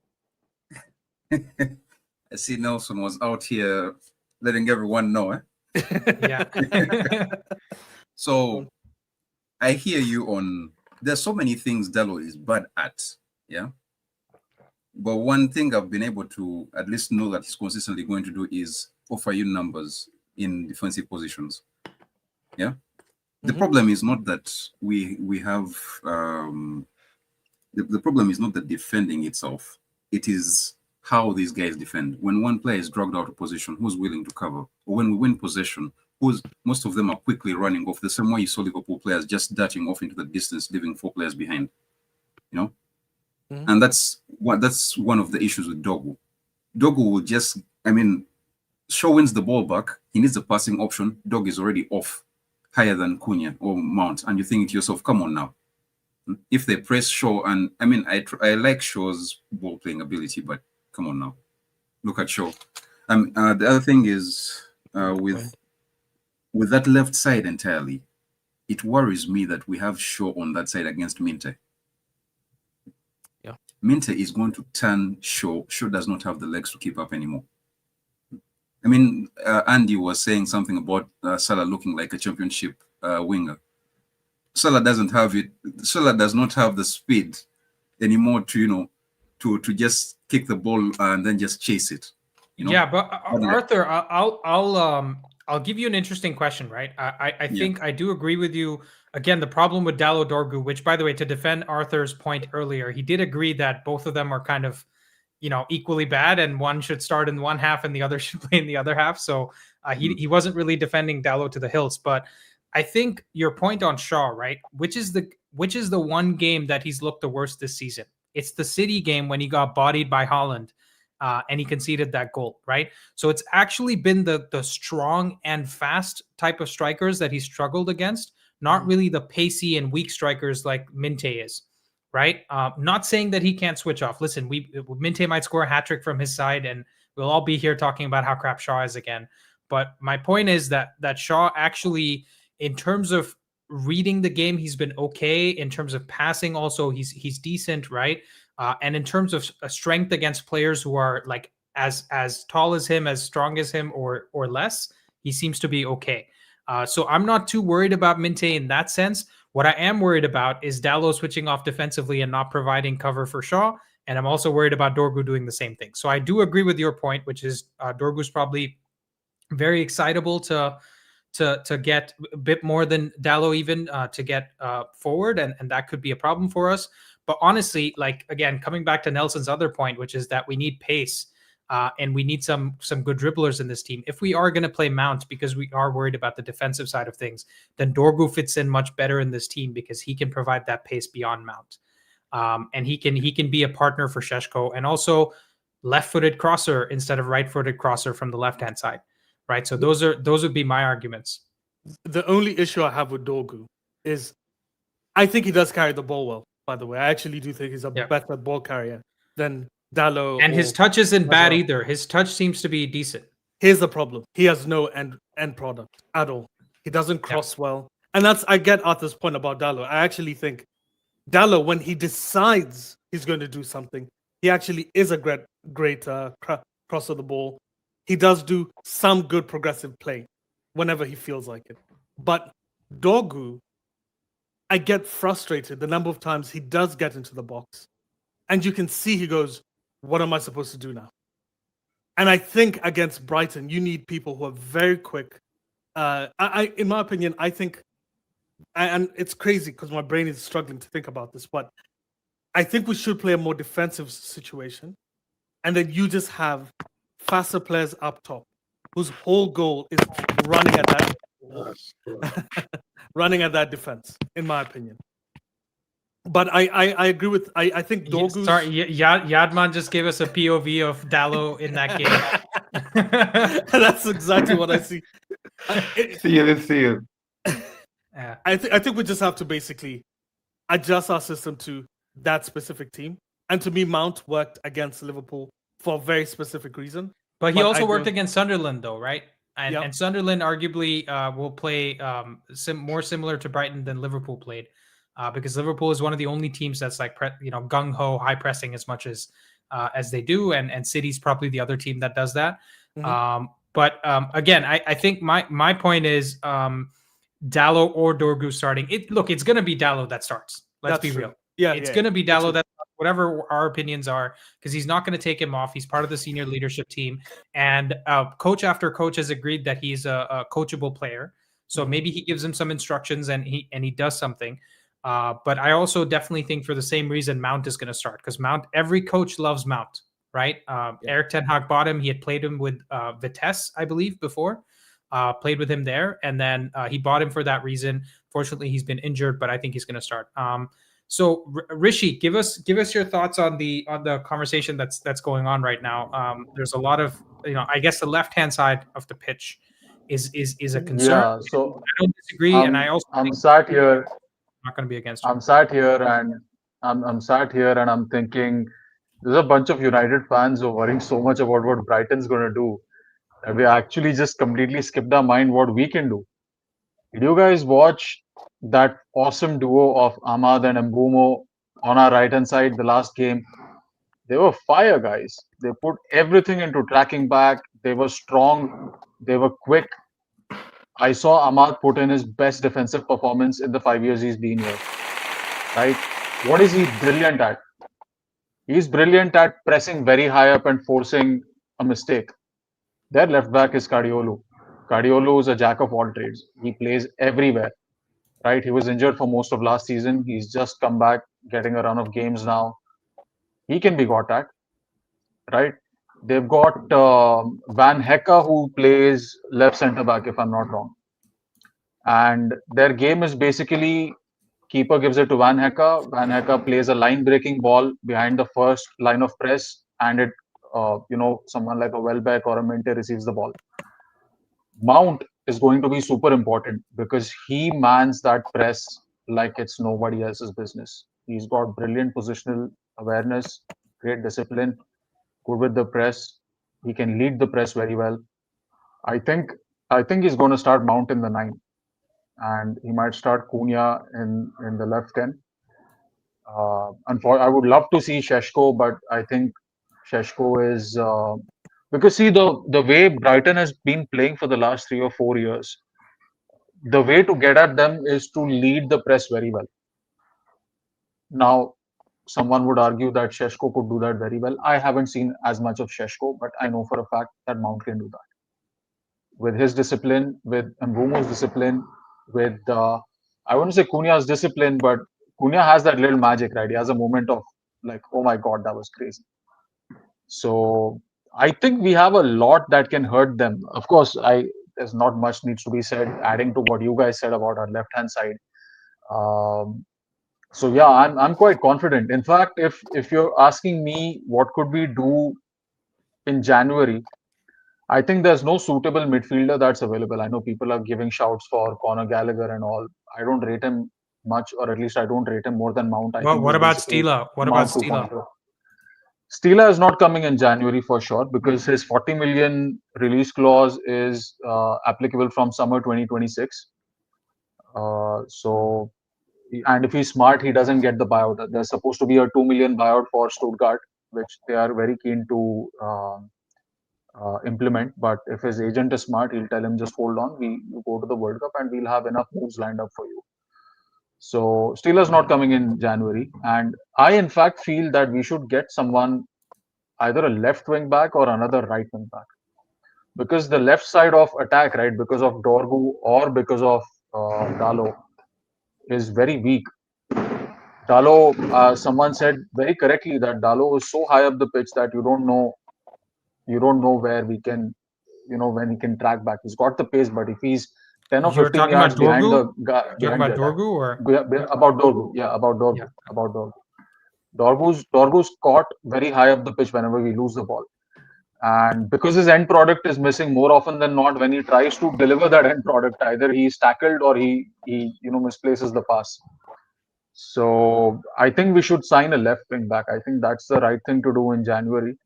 I see Nelson was out here letting everyone know. Yeah. So I hear you on. There's so many things Dallo is bad at. Yeah. But one thing I've been able to at least know that he's consistently going to do is offer you numbers in defensive positions. Yeah. The problem is not that we have the problem is not the defending itself. It is how these guys defend. When one player is dragged out of position, who's willing to cover? Or when we win possession, most of them are quickly running off the same way you saw Liverpool players just darting off into the distance, leaving four players behind. And that's one of the issues with Dogu. Dogu will just, Shaw wins the ball back. He needs a passing option. Dog is already off higher than Cunha or Mount. And you think to yourself, come on now. If they press Shaw, and I like Shaw's ball playing ability, but come on now. Look at Shaw. The other thing is with with that left side entirely, it worries me that we have Shaw on that side against Minte. Yeah. Minte is going to turn Shaw. Shaw does not have the legs to keep up anymore. I mean, Andy was saying something about Salah looking like a championship winger. Salah doesn't have it. Salah does not have the speed anymore to to just kick the ball and then just chase it. Yeah, but Arthur, I'll give you an interesting question, right? I think I do agree with you. Again, the problem with Dalot Dorgu, which, by the way, to defend Arthur's point earlier, he did agree that both of them are kind of, equally bad, and one should start in one half and the other should play in the other half. So he wasn't really defending Dalot to the hills. But I think your point on Shaw, right? Which is the one game that he's looked the worst this season? It's the City game when he got bodied by Haaland. And he conceded that goal, right? So it's actually been the strong and fast type of strikers that he struggled against, not really the pacey and weak strikers like Minte is, right? Not saying that he can't switch off. Listen, Minte might score a hat trick from his side, and we'll all be here talking about how crap Shaw is again. But my point is that Shaw actually, in terms of reading the game, he's been okay. In terms of passing, also he's decent, right? And in terms of strength against players who are like as tall as him, as strong as him, or less, he seems to be okay. So I'm not too worried about Minte in that sense. What I am worried about is Dalot switching off defensively and not providing cover for Shaw. And I'm also worried about Dorgu doing the same thing. So I do agree with your point, which is Dorgu's probably very excitable to get a bit more than Dalot even to get forward, and that could be a problem for us. But honestly, like, again, coming back to Nelson's other point, which is that we need pace and we need some good dribblers in this team. If we are going to play Mount, because we are worried about the defensive side of things, then Dorgu fits in much better in this team because he can provide that pace beyond Mount. And he can be a partner for Šeško, and also left-footed crosser instead of right-footed crosser from the left-hand side, right? So those would be my arguments. The only issue I have with Dorgu is I think he does carry the ball well. By the way, I actually do think he's a better ball carrier than Dalot. And his touch isn't bad either. His touch seems to be decent. Here's the problem: he has no end product at all. He doesn't cross well, and I get Arthur's point about Dalot. I actually think Dalot, when he decides he's going to do something, he actually is a great cross of the ball. He does do some good progressive play whenever he feels like it. But Dorgu, I get frustrated the number of times he does get into the box. And you can see he goes, what am I supposed to do now? And I think against Brighton, you need people who are very quick. In my opinion, I think, and it's crazy because my brain is struggling to think about this, but I think we should play a more defensive situation. And then you just have faster players up top whose whole goal is running at that defense, in my opinion. But I agree with I think Dorgu. Sorry, Yadman just gave us a POV of Dalot in that game. That's exactly what I see. See you. Yeah. I think we just have to basically adjust our system to that specific team. And to me, Mount worked against Liverpool for a very specific reason. But he also worked against Sunderland, though, right? And Sunderland arguably will play more similar to Brighton than Liverpool played, because Liverpool is one of the only teams that's like gung ho, high pressing as much as they do, and City's probably the other team that does that. Mm-hmm. But again, I think my point is Dalot or Dorgu starting. It's going to be Dalot that starts. Let's be real. Yeah, it's going to be Dalot that, whatever our opinions are, because he's not going to take him off. He's part of the senior leadership team, and coach after coach has agreed that he's a coachable player. So maybe he gives him some instructions and he does something. But I also definitely think for the same reason Mount is going to start, because every coach loves Mount, right? Eric Ten Hag bought him. He had played him with Vitesse, I believe, before. Played with him there, and then he bought him for that reason. Fortunately, he's been injured, but I think he's going to start. So Rishi, give us your thoughts on the conversation that's going on right now. There's a lot of, I guess the left-hand side of the pitch is a concern. Yeah, so I don't disagree, and I also I'm sat here. I'm not going to be against you. I'm sat here and I'm thinking there's a bunch of United fans who are worrying so much about what Brighton's going to do that we actually just completely skipped our mind what we can do. Did you guys watch that awesome duo of Ahmad and Mbumo on our right hand side the last game? They were fire, guys. They put everything into tracking back. They were strong. They were quick. I saw Ahmad put in his best defensive performance in the 5 years he's been here. Right? What is he brilliant at? He's brilliant at pressing very high up and forcing a mistake. Their left back is Cardiolo. Cardiolo is a jack of all trades. He plays everywhere. Right? He was injured for most of last season. He's just come back, getting a run of games now. He can be got at. Right? They've got Van Hecke, who plays left centre back, if I'm not wrong. And their game is basically keeper gives it to Van Hecke. Van Hecke plays a line breaking ball behind the first line of press, and it, someone like a Welbeck or a Minte receives the ball. Mount is going to be super important because he mans that press like it's nobody else's business. He's got brilliant positional awareness, great discipline, good with the press. He can lead the press very well. I think he's going to start Mount in the 9, and he might start Cunha in the left 10. I would love to see Sheshko, but I think Sheshko is because see the way Brighton has been playing for the last 3 or 4 years, the way to get at them is to lead the press very well. Now, someone would argue that Sheshko could do that very well. I haven't seen as much of Sheshko, but I know for a fact that Mount can do that. With his discipline, with Mbumo's discipline, with I wouldn't say Cunha's discipline, but Cunha has that little magic, right? He has a moment of like, oh my god, that was crazy. So I think we have a lot that can hurt them. Of course, there's not much needs to be said. Adding to what you guys said about our left-hand side. So yeah, I'm quite confident. In fact, if you're asking me what could we do in January, I think there's no suitable midfielder that's available. I know people are giving shouts for Conor Gallagher and all. I don't rate him much, or at least I don't rate him more than Mount. Well, what about Stila? What about Stila? Stila is not coming in January for sure because his 40 million release clause is applicable from summer 2026. And if he's smart, he doesn't get the buyout. There's supposed to be a 2 million buyout for Stuttgart, which they are very keen to implement. But if his agent is smart, he'll tell him, just hold on, you go to the World Cup and we'll have enough moves lined up for you. So Steelers not coming in January. And I, in fact, feel that we should get someone, either a left wing back or another right wing back. Because the left side of attack, right, because of Dorgu or because of Dalo, is very weak. Dalo, someone said very correctly that Dalo is so high up the pitch that you don't know where we can, when he can track back. He's got the pace, but if he's 10 or 15 yards behind the guy, about Dorgu or about Dorgu, about Dorgu, Yeah. about Dorgu. Dorgu's caught very high up the pitch whenever we lose the ball, and because his end product is missing more often than not, when he tries to deliver that end product, either he's tackled or he misplaces the pass. So I think we should sign a left wing back. I think that's the right thing to do in January.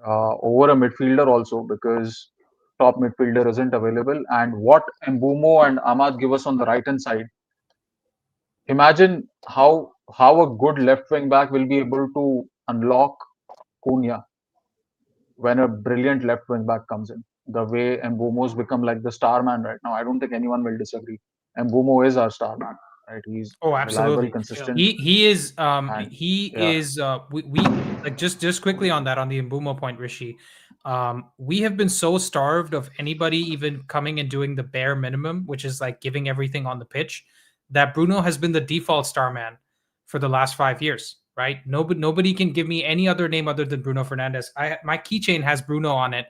Over a midfielder also, because top midfielder isn't available. And what Mbumo and Ahmad give us on the right hand side, imagine how a good left wing back will be able to unlock Cunha when a brilliant left wing back comes in. The way Mbumo's become like the star man right now, I don't think anyone will disagree. Mbumo is our star man. Right, he's absolutely reliable, consistent. He is we like just quickly on that, on the Mbumo point, Rishi. We have been so starved of anybody even coming and doing the bare minimum, which is like giving everything on the pitch, that Bruno has been the default star man for the last 5 years. Right? Nobody can give me any other name other than Bruno Fernandes. My keychain has Bruno on it.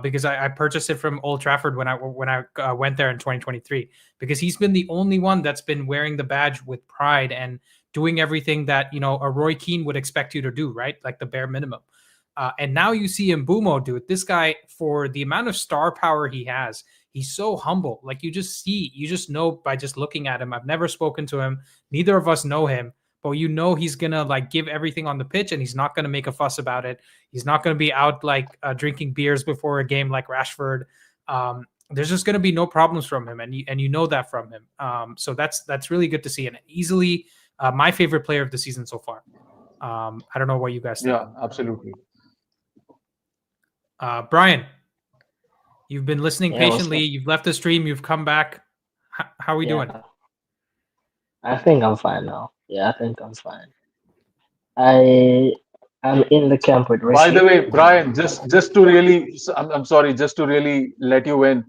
Because I purchased it from Old Trafford when I went there in 2023, because he's been the only one that's been wearing the badge with pride and doing everything that a Roy Keane would expect you to do, right? Like the bare minimum. And now you see Mbumo do it. This guy, for the amount of star power he has, he's so humble. Like you just know by just looking at him. I've never spoken to him. Neither of us know him. But he's gonna like give everything on the pitch, and he's not gonna make a fuss about it. He's not gonna be out like drinking beers before a game like Rashford. there's just going to be no problems from him, and you know that from him. So that's really good to see, and easily my favorite player of the season so far. I don't know what you guys think. Yeah, absolutely. Brian, you've been listening Yeah, what's patiently. up? You've left the stream. You've come back. How are we doing? Yeah, I think I'm fine now. Yeah, I think I'm fine. I am in the camp with By the Rishi. way, Brian, just to really, I'm sorry, just to really let you in.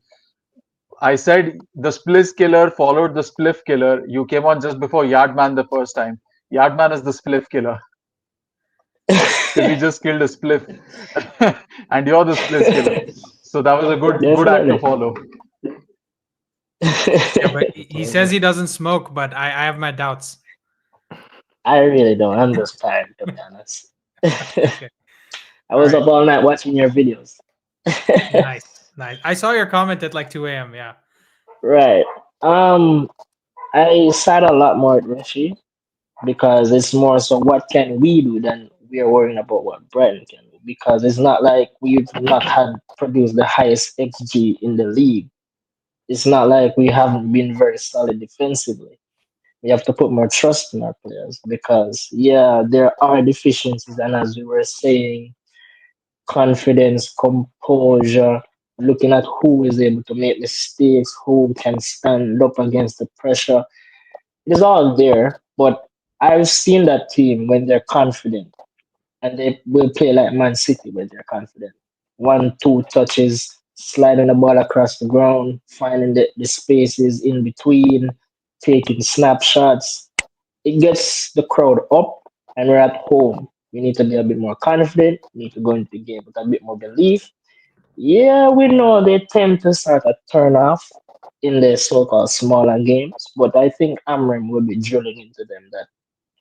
I said the spliff killer followed the spliff killer. You came on just before Yardman the first time. Yardman is the spliff killer because he just killed a spliff, and you're the spliff killer. So that was a good act to Definitely. follow. Yeah, but he says he doesn't smoke, but I have my doubts. I really don't. I'm just tired, to be honest. Okay. I was All up all night watching your videos. Nice. I saw your comment at like 2 a.m. Yeah. Right. Um, I sat a lot more at Rishi because it's more so what can we do than we are worrying about what Brighton can do. Because it's not like we've not had produced the highest XG in the league. It's not like we haven't been very solid defensively. We have to put more trust in our players because yeah, there are deficiencies, and as we were saying, confidence, composure, looking at who is able to make mistakes, who can stand up against the pressure. It is all there, but I've seen that team when they're confident and they will play like Man City when they're confident. One, two touches, sliding the ball across the ground, finding the spaces in between, taking snapshots. It gets the crowd up, and we're at home. We need to be a bit more confident. We need to go into the game with a bit more belief. Yeah, we know they tend to sort of turn off in the so-called smaller games, but I think Amram will be drilling into them that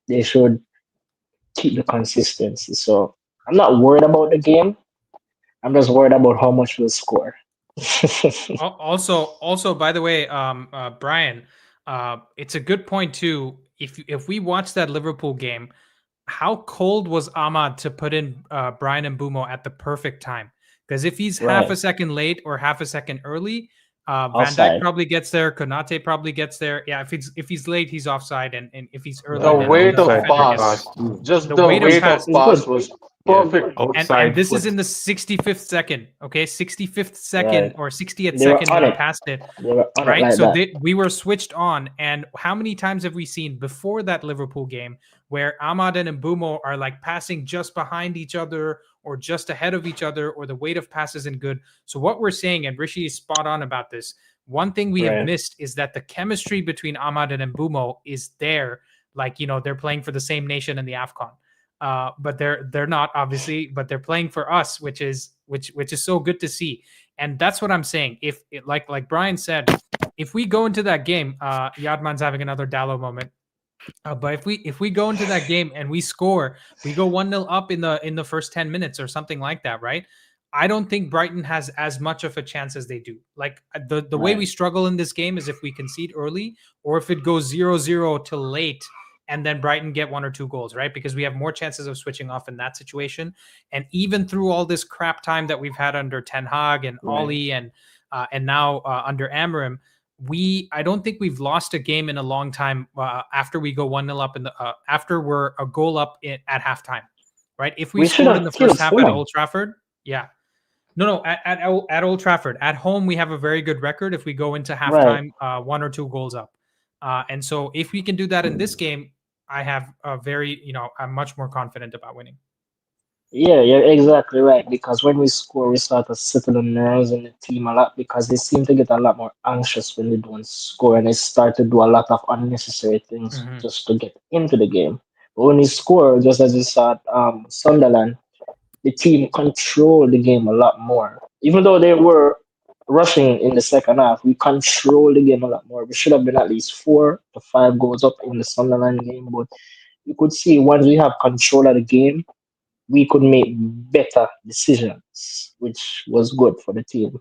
they should keep the consistency. So I'm not worried about the game. I'm just worried about how much we'll score. Also, by the way, Brian, it's a good point too. If we watch that Liverpool game, how cold was Ahmad to put in Brian and Bumo at the perfect time? Because if he's half a Right. second late or half a second early, Van Dijk Offside. probably gets there. Konate probably gets there. Yeah, if he's late, he's offside, and if he's early, The Right. then And weight the of outside defender foot gets there. pass, pass too. just The the weight of weight pass. of It's pass good. was Yeah. perfect. And Outside this is foot. in the 65th second, okay, 65th second Right. or 60th They were second on when he it. passed it, They were on it right? like So that. we were switched on. And how many times have we seen before that Liverpool game where Ahmad and Mbumo are like passing just behind each other or just ahead of each other, or the weight of pass isn't good? So what we're saying, and Rishi is spot on about this, one thing we have Right. missed is that the chemistry between Ahmad and Mbumo is there. Like, they're playing for the same nation in the AFCON. But they're not, obviously, but they're playing for us, which is so good to see. And that's what I'm saying. If it, like Brian said, if we go into that game, Yadman's having another Dallo moment. But if we go into that game and we score, we go 1-0 up in the first 10 minutes or something like that, right? I don't think Brighton has as much of a chance as they do. Like, the way Right. we struggle in this game is if we concede early, or if it goes 0-0 till late and then Brighton get one or two goals, right? Because we have more chances of switching off in that situation. And even through all this crap time that we've had under Ten Hag and Right. Ollie and now under Amarim, I don't think we've lost a game in a long time after we go 1-0 up after we're a goal up at halftime, right? If we We should scored in the have killed first half at Fulham. Old Trafford, yeah. No, at Old Trafford. At home, we have a very good record if we go into Right. halftime one or two goals up. And so if we can do that in this game, I have I'm much more confident about winning. Yeah, you're exactly right. Because when we score, we start to settle the nerves in the team a lot because they seem to get a lot more anxious when they don't score, and they start to do a lot of unnecessary things Mhm. just to get into the game. But when we score, just as we saw at Sunderland, the team controlled the game a lot more. Even though they were rushing in the second half, we controlled the game a lot more. We should have been at least 4 to 5 goals up in the Sunderland game, but you could see once we have control of the game, we could make better decisions, which was good for the team.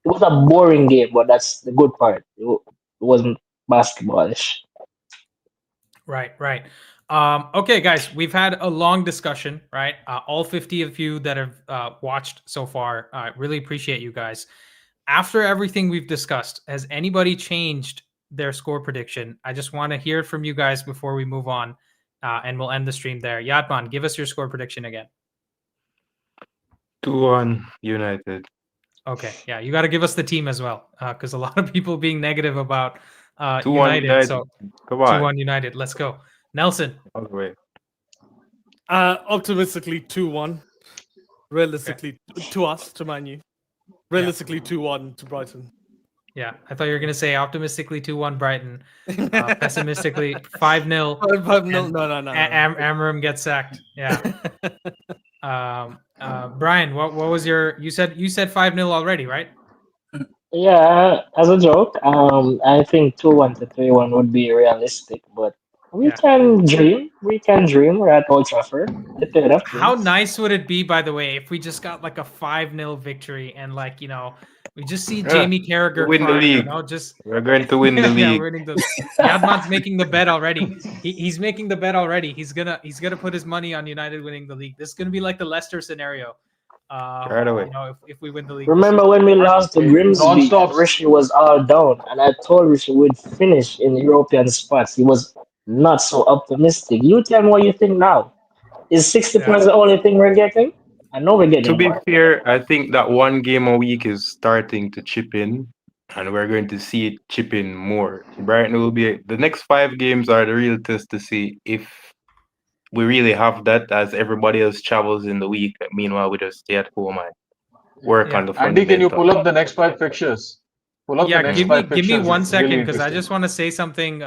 It was a boring game, but that's the good part. It wasn't basketballish. Right. Okay, guys, we've had a long discussion, right? All 50 of you that have watched so far, I really appreciate you guys. after everything we've discussed, has anybody changed their score prediction? I just want to hear it from you guys before we move on, and we'll end the stream there. Yadman, give us your score prediction again. 2-1 United. Okay, yeah, you got to give us the team as well, because a lot of people being negative about 2-1 United. So come on. 2-1 United. Let's go, Nelson. All the way. Optimistically 2-1. Realistically, to us, to Man U. Realistically, 2-1 to Brighton. Yeah, I thought you were going to say optimistically 2-1 Brighton, pessimistically 5-0. 5-0. No. Amram gets sacked. Yeah. Brian, what was your? You said 5-0 already, right? Yeah, as a joke, I think 2-1 to 3-1 would be realistic, but we Yeah. can dream. We can dream. We're at Old Trafford. The third of How things. nice would it be, by the way, if we just got like a 5-0 victory and like we just see Yeah, Jamie Carragher win the crying, league. just We're going to win the yeah, league. winning the Yadman's making the bet already. He's making the bet already. He's gonna put his money on United winning the league. This is gonna be like the Leicester scenario. Right away. If we win the league. Remember when we lost to Grimsby Non-stop. and Rishi was all down, and I told Rishi we'd finish in European spots. He was not so optimistic. You tell me what you think now. Is 60 points the only thing we're getting? I know we're To getting be more. fair, I think that one game a week is starting to chip in, and we're going to see it chip in more. Brighton will be the next 5 games are the real test to see if we really have that, as everybody else travels in the week. Meanwhile, we just stay at home and work on the Andy, can you fundamentals. pull up the next 5 fixtures? Pull up the next 5 give me fixtures. 1 It's second really because I interesting. just want to say something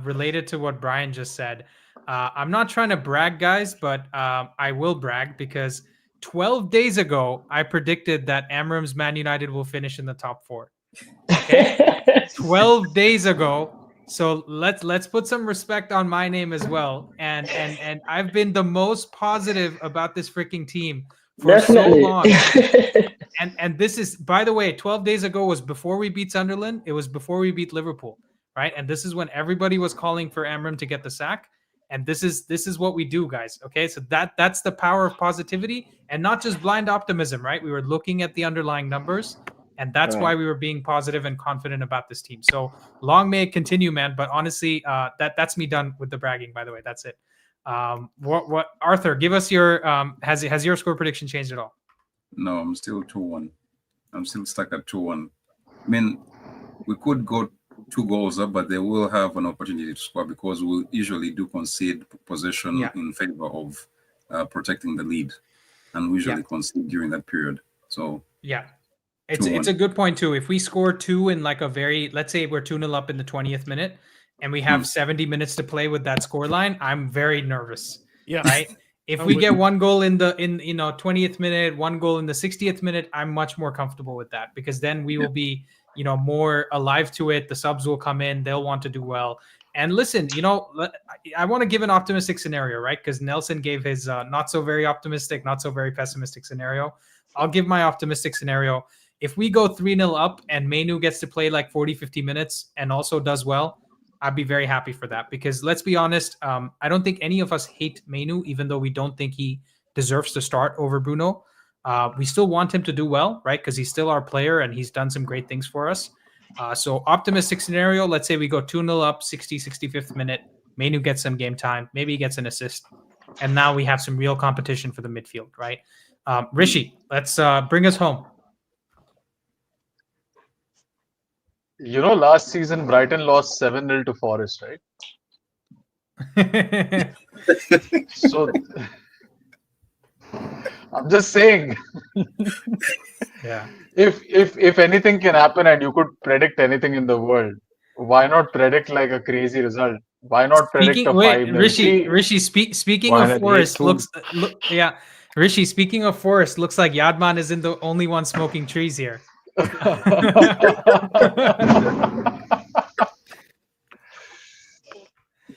related to what Brian just said. I'm not trying to brag, guys, but I will brag because 12 days ago I predicted that Amram's Man United will finish in the top 4. Okay, 12 days ago. So let's put some respect on my name as well. And I've been the most positive about this freaking team for Definitely. so long. And this is, by the way, 12 days ago was before we beat Sunderland. It was before we beat Liverpool, right? And this is when everybody was calling for Amram to get the sack. And this is what we do, guys. Okay, so that's the power of positivity and not just blind optimism, right? We were looking at the underlying numbers, and that's why we were being positive and confident about this team. So long may it continue, man. But honestly, that's me done with the bragging. By the way, that's it. What Arthur? Give us your has your score prediction changed at all? No, I'm still 2-1. I'm still stuck at 2-1. I mean, we could go 2 goals up, but they will have an opportunity to score because we usually do concede possession in favor of protecting the lead, and we usually concede during that period. So yeah, it's a good point too. If we score 2 in like a very, let's say we're 2-0 up in the 20th minute, and we have 70 minutes to play with that scoreline, I'm very nervous. Yeah. Right. If we get 1 goal in 20th minute, 1 goal in the 60th minute, I'm much more comfortable with that because then we will be more alive to it. The subs will come in, they'll want to do well. And listen, I want to give an optimistic scenario, right? Because Nelson gave his not so very optimistic, not so very pessimistic scenario. I'll give my optimistic scenario. If we go 3-0 up and Mainu gets to play like 40, 50 minutes and also does well, I'd be very happy for that because let's be honest, I don't think any of us hate Mainu, even though we don't think he deserves to start over Bruno. We still want him to do well, right? Because he's still our player and he's done some great things for us. So optimistic scenario, let's say we go 2-0 up, 65th minute. Mainu gets some game time. Maybe he gets an assist. And now we have some real competition for the midfield, right? Rishi, let's bring us home. Last season Brighton lost 7-0 to Forest, right? So I'm just saying. Yeah. If anything can happen and you could predict anything in the world, why not predict like a crazy result? Why not predict a 5-0? Rishi, speaking of Forest, Rishi, speaking of Forest, looks like Yadman isn't the only one smoking trees here.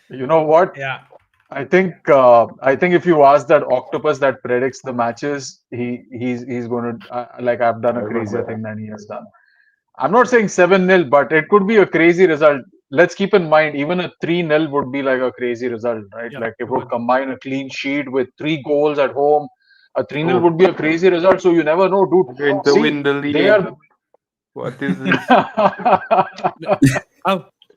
You know what? Yeah. I think if you ask that octopus that predicts the matches, he's going to like I've done a crazier thing than he has done. I'm not saying 7-0, but it could be a crazy result. Let's keep in mind, even a 3-0 would be like a crazy result, right? Yeah, like it would combine a clean sheet with 3 goals at home. A 3-0 would be a crazy result. So you never know, dude. We're going to win the league. What is this?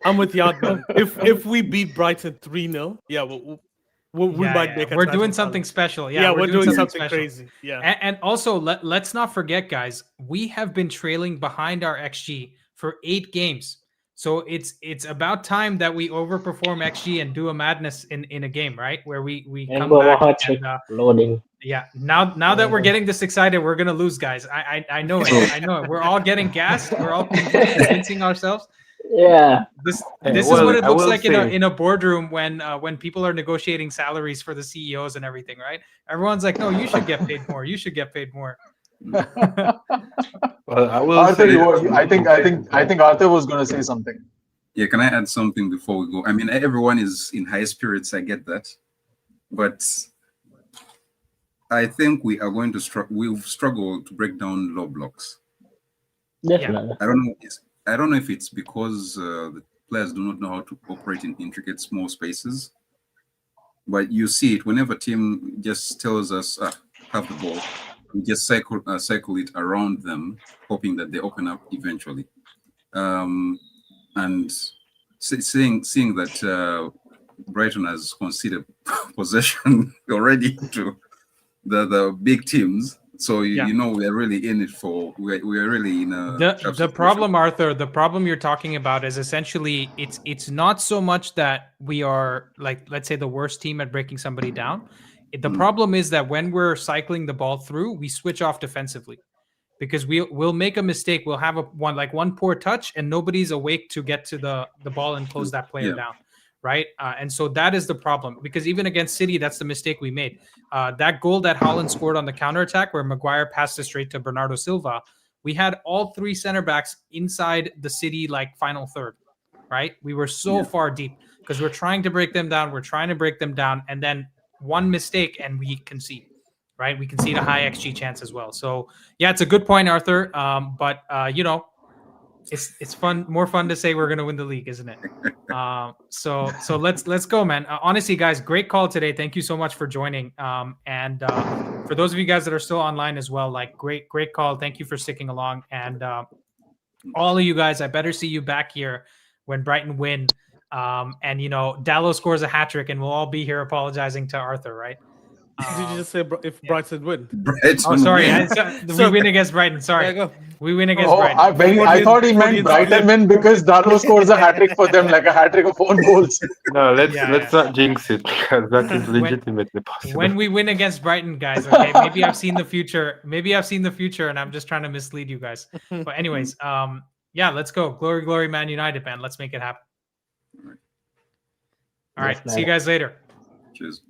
I'm with Yard, man. If we beat Brighton 3-0, yeah, we might make a we're title doing something challenge. special. Yeah, we're doing something special. crazy. Yeah. And also, let's not forget, guys, we have been trailing behind our XG for 8 games. So it's about time that we overperform XG and do a madness in a game, right? Where we come Remember our back. hat trick And, loading. yeah, now that we're getting this excited, we're gonna lose, guys. I know it. I know it. We're all getting gassed. We're all convincing ourselves. Yeah. This Hey, is well, what it I looks will like say- in a boardroom when people are negotiating salaries for the CEOs and everything, right? Everyone's like, no, you should get paid more. You should get paid more. Well, I will Arthur, say. I think Arthur was going to say something. Yeah, can I add something before we go? I mean, everyone is in high spirits. I get that, but I think we are going to we've struggled to break down low blocks. Definitely. I don't know if it's because the players do not know how to operate in intricate small spaces, but you see it whenever team just tells us have the ball, we just cycle it around them, hoping that they open up eventually. And seeing that Brighton has conceded possession already to the big teams, so you know we are really in it for we are really in a the problem, Arthur. The problem you're talking about is essentially it's not so much that we are, like, let's say, the worst team at breaking somebody down. The problem is that when we're cycling the ball through, we switch off defensively. Because we'll make a mistake. We'll have one poor touch and nobody's awake to get to the ball and close that player down, right? And so that is the problem. Because even against City, that's the mistake we made. That goal that Haaland scored on the counterattack where Maguire passed it straight to Bernardo Silva, we had all 3 center backs inside the City final third, right? We were so far deep because we're trying to break them down. And then one mistake and we concede. Right, we concede a high XG chance as well. So yeah, it's a good point, Arthur. But it's more fun to say we're going to win the league, isn't it? So let's go, man. Honestly, guys, great call today. Thank you so much for joining. And for those of you guys that are still online as well, great call. Thank you for sticking along. And all of you guys, I better see you back here when Brighton win. And Dallo scores a hat trick, and we'll all be here apologizing to Arthur, right? Did you just say if Brighton win? Oh, sorry. We win against Brighton. Sorry. We win against Brighton. I thought he meant Brighton win because Darlow scores a hat trick for them, like a hat trick of 4 goals. No, let's not jinx it, because that is legitimately possible. When we win against Brighton, guys, okay, maybe I've seen the future. And I'm just trying to mislead you guys. But anyways, let's go. Glory, Man United, man. Let's make it happen. All right. See you guys later. Cheers.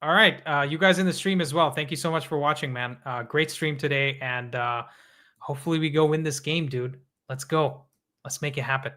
All right, you guys in the stream as well. Thank you so much for watching, man. Great stream today, and hopefully we go win this game, dude. Let's go. Let's make it happen.